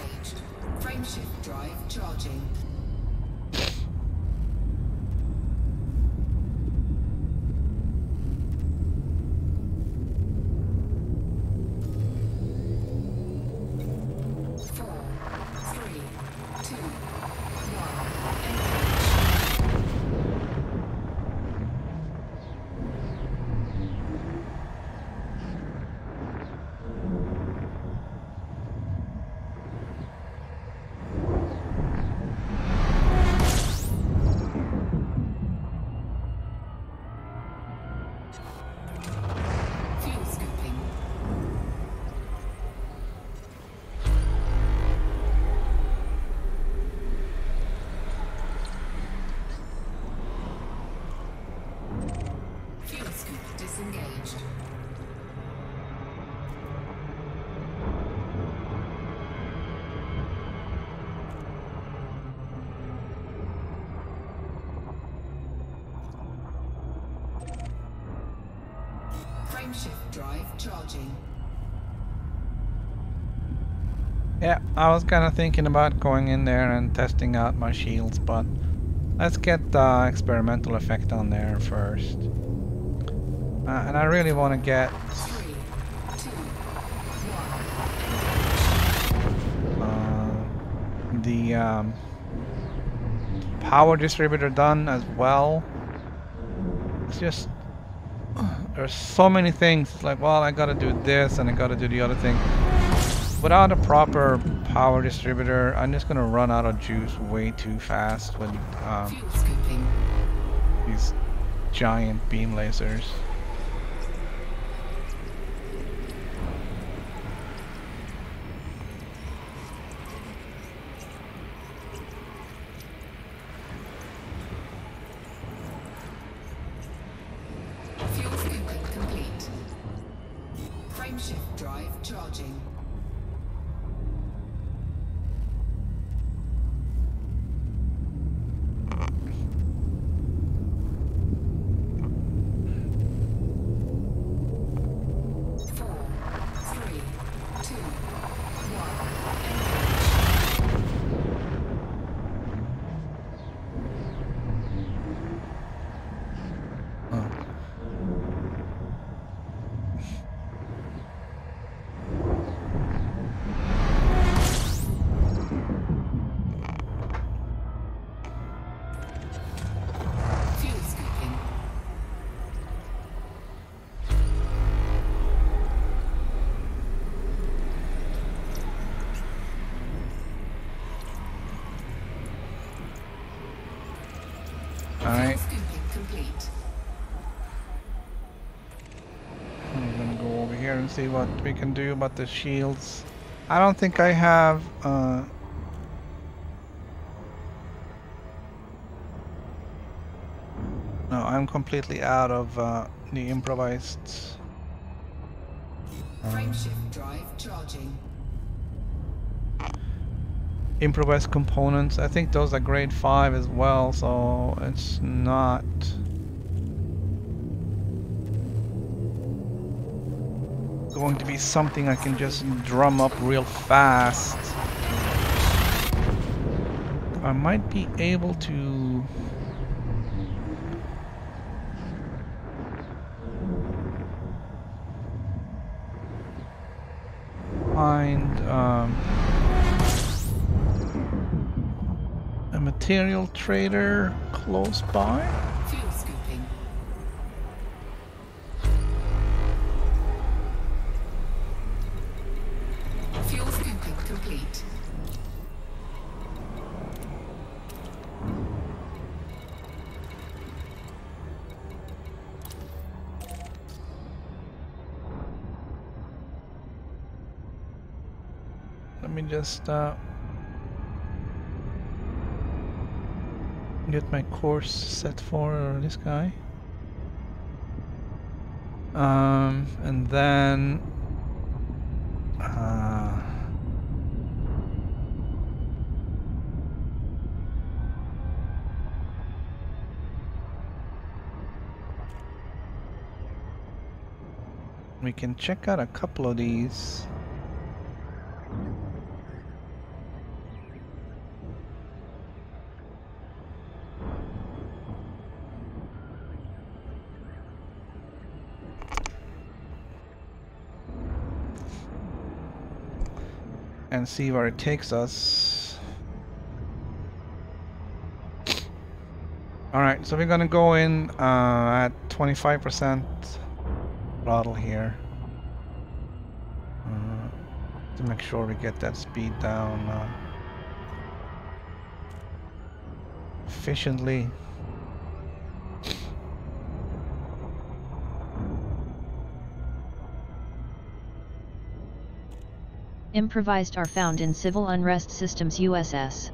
disengaged. Frameshift drive charging. Disengaged. Frameshift drive charging. Yeah, I was kind of thinking about going in there and testing out my shields, but let's get the experimental effect on there first. And I really want to get the power distributor done as well. It's just there's so many things. It's like, well, I gotta do this and I gotta do the other thing. Without a proper power distributor, I'm just gonna run out of juice way too fast with these giant beam lasers. Frameshift drive charging. Alright. I'm gonna go over here and see what we can do about the shields. I don't think I have no, I'm completely out of the improvised Frameshift drive charging. improvised components. I think those are grade 5 as well, so it's not going to be something I can just drum up real fast. I might be able to find a material trader close by. Fuel scooping. Fuel scooping complete. Let me just get my course set for this guy. And then we can check out a couple of these. and see where it takes us. Alright, so we're gonna go in at 25% throttle here. To make sure we get that speed down efficiently. Improvised are found in Civil Unrest Systems USS.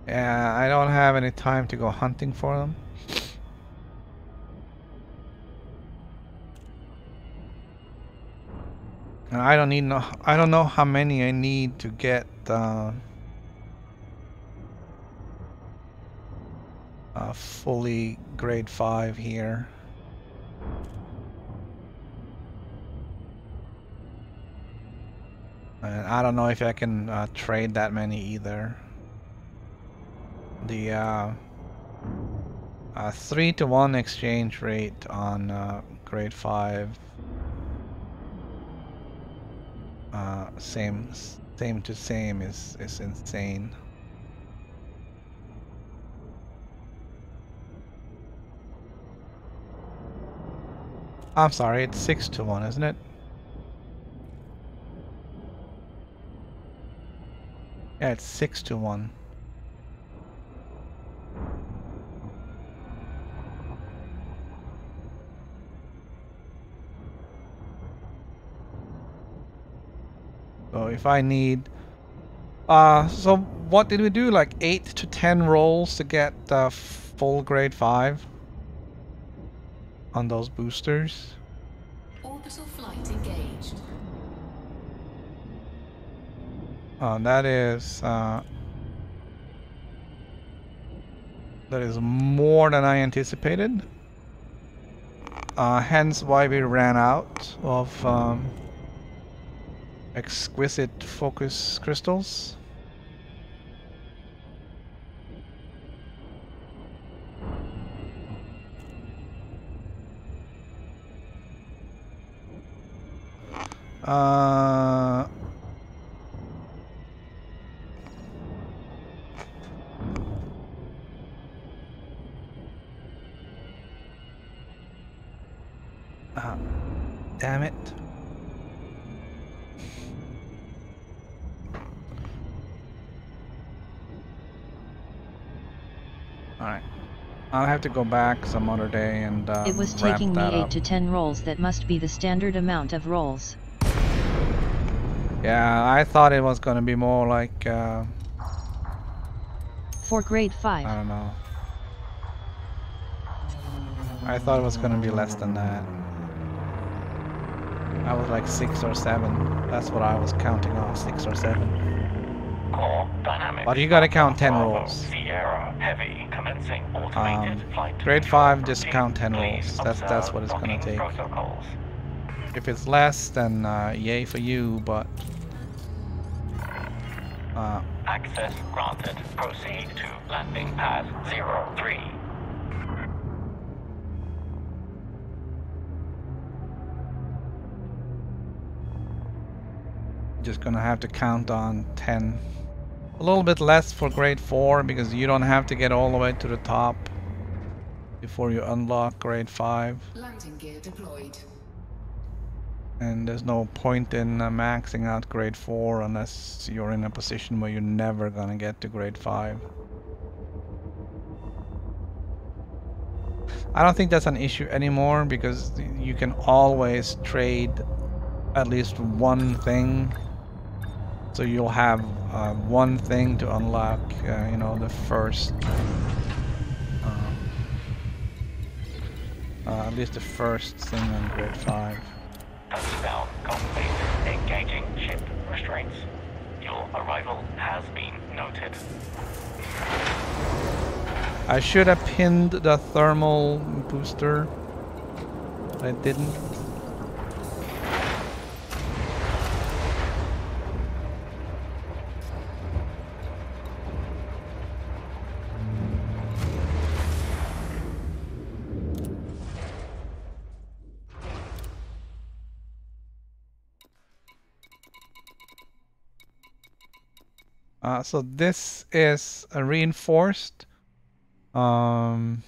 Yeah, I don't have any time to go hunting for them. And I don't know how many I need to get fully grade 5 here. And I don't know if I can trade that many either. The 3-to-1 exchange rate on grade 5, same to same is insane. I'm sorry, it's 6-to-1, isn't it? Yeah, it's 6-to-1. So if I need, so what did we do? Like 8 to 10 rolls to get full grade 5 on those boosters. Orbital flight engaged. That is more than I anticipated. Hence why we ran out of exquisite focus crystals. Damn it. Alright. I'll have to go back some other day and It was wrap taking me that 8 up. to 10 rolls. That must be the standard amount of rolls. Yeah, I thought it was gonna be more like For grade 5. I don't know. I thought it was gonna be less than that. I was like 6 or 7. That's what I was counting on, 6 or 7. Core dynamics. But you gotta count 10 Bravo, rolls. Sierra Heavy commencing automated flight. Grade 5, just count 10 Please rolls. That's observe what it's gonna docking take. protocols. If it's less, then yay for you, but Access granted. Proceed to landing pad 03. just gonna have to count on 10. A little bit less for grade 4 because you don't have to get all the way to the top before you unlock grade 5. Landing gear deployed. And there's no point in maxing out grade 4 unless you're in a position where you're never gonna get to grade 5. I don't think that's an issue anymore because you can always trade at least one thing. So you'll have one thing to unlock, you know, the first, at least the first thing on grade 5. Touchdown complete. Engaging ship restraints. Your arrival has been noted. I should have pinned the thermal booster, but I didn't. So this is a reinforced. I'm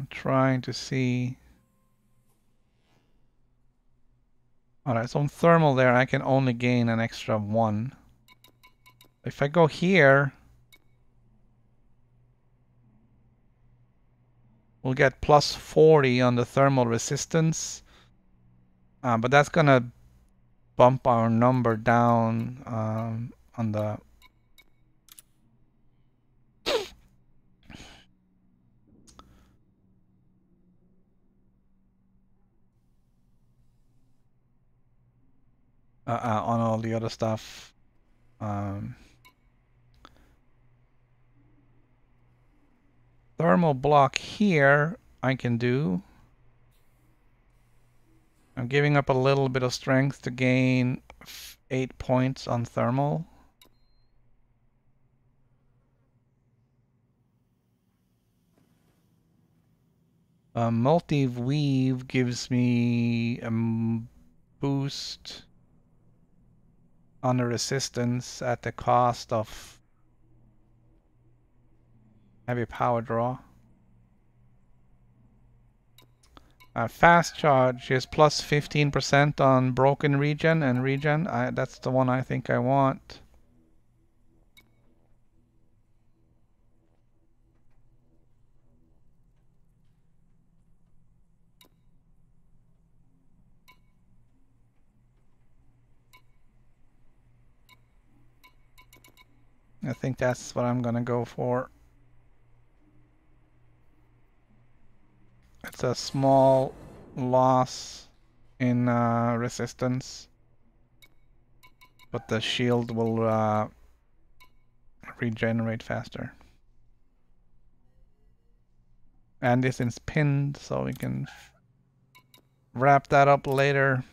trying to see. Alright, so on thermal there, I can only gain an extra 1. If I go here, we'll get plus 40 on the thermal resistance. But that's gonna bump our number down on the on all the other stuff. Thermal block here I can do. I'm giving up a little bit of strength to gain 8 points on thermal. Multi-weave gives me a boost on the resistance at the cost of heavy power draw. Fast charge is plus 15% on broken region and regen. That's the one I think I want. I think that's what I'm gonna go for. It's a small loss in resistance, but the shield will regenerate faster. And this is pinned, so we can wrap that up later.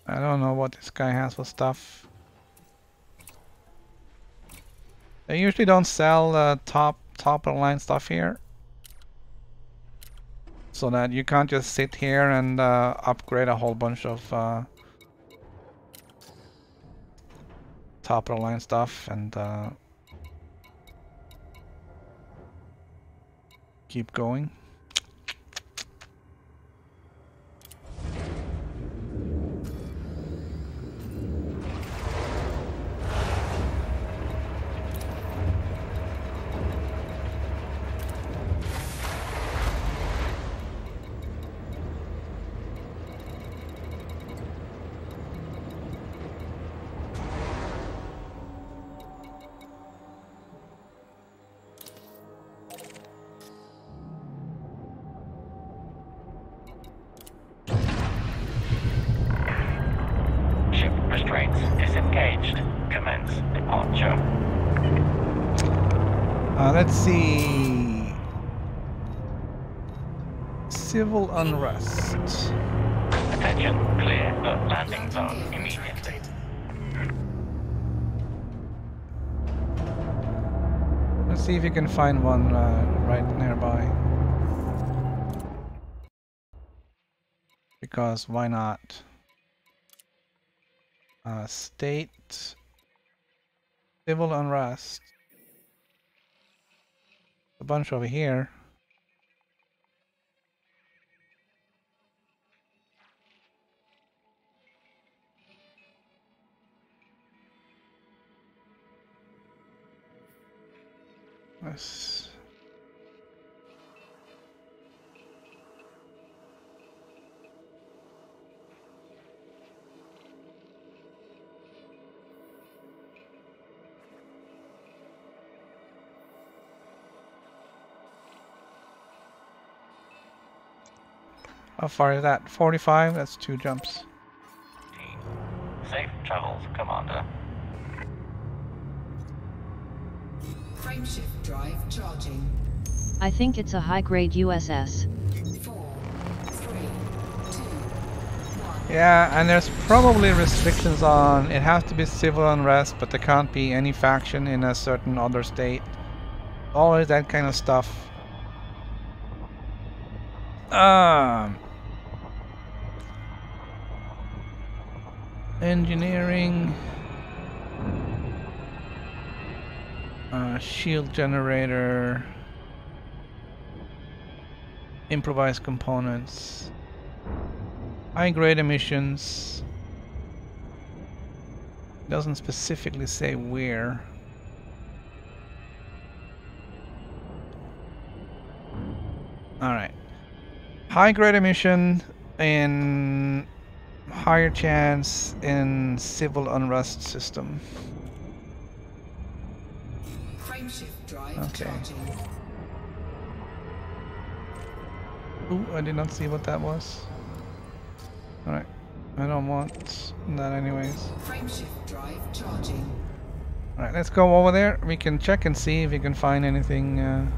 I don't know what this guy has for stuff. They usually don't sell top of the line stuff here, so that you can't just sit here and upgrade a whole bunch of top of the line stuff and keep going. Let's see. Civil unrest. Attention, clear the landing zone immediately. Let's see if you can find one right nearby. Because why not? State. Civil unrest. A bunch over here. Let's... How far is that? 45? That's 2 jumps. Safe travels, Commander. Frameshift drive charging. I think it's a high-grade USS. 4, 3, 2, 1. Yeah, and there's probably restrictions on it has to be civil unrest, but there can't be any faction in a certain other state. Always that kind of stuff. Engineering. Shield generator. Improvised components. High-grade emissions. Doesn't specifically say where. Alright. High-grade emission in higher chance in civil unrest system. Frameshift drive Okay. charging. Ooh, I did not see what that was. Alright. I don't want that anyways. Frameshift drive charging. Alright, let's go over there. We can check and see if we can find anything.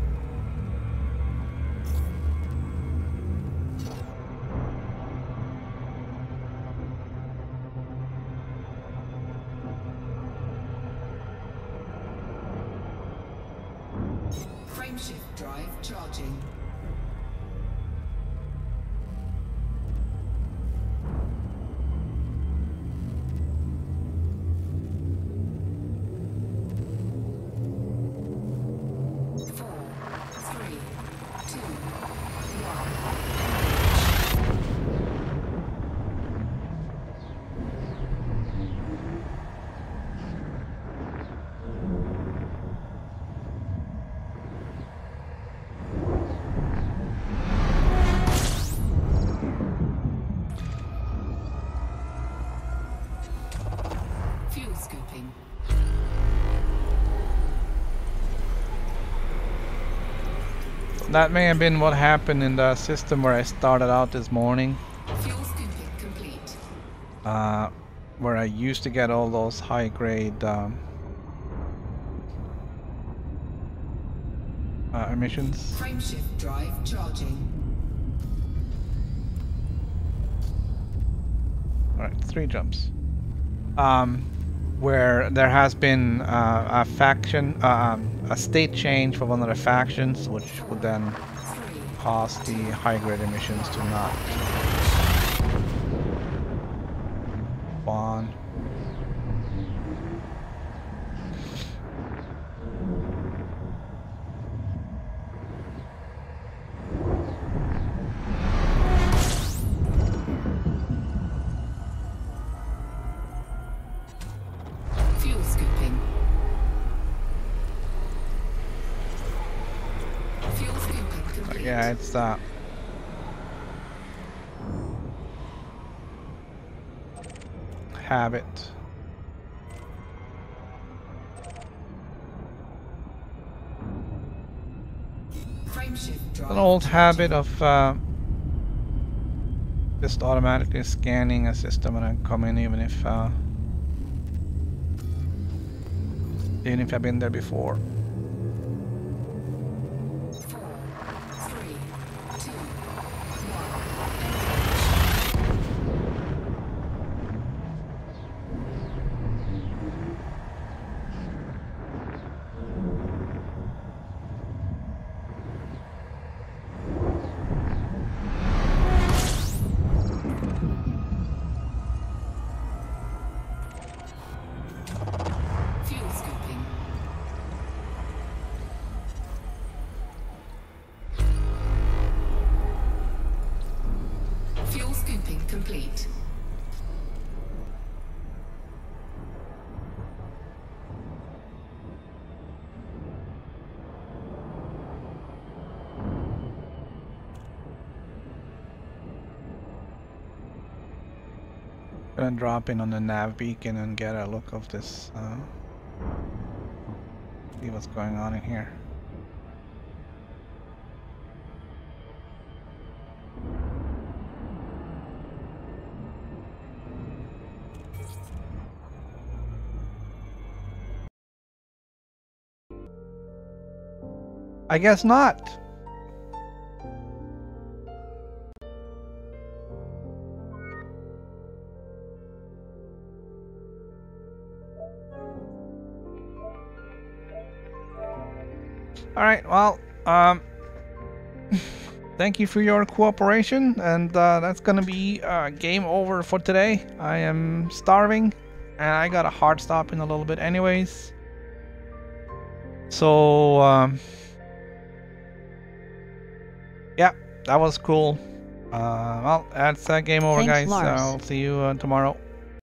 Frameshift drive charging. Fuel scooping. That may have been what happened in the system where I started out this morning. Fuel scooping complete. Where I used to get all those high-grade emissions. Frameshift drive charging. Alright, 3 jumps. Where there has been a faction, a state change for one of the factions, which would then 3, cause the high-grade emissions to not spawn. fuel scooping. Fuel scooping complete. Yeah, it's habit. Frameshift drive An old habit charging. of just automatically scanning a system when I come in, even if I've been there before. 4, 3, 2, 1. Fuel scooping. Fuel scooping complete. Gonna drop in on the nav beacon and get a look of this. See what's going on in here. I guess not. Alright, well, thank you for your cooperation, and that's gonna be game over for today. I am starving, and I got a hard stop in a little bit anyways. So, yeah, that was cool. Well, that's game over, Thanks, guys. Lars. I'll see you tomorrow.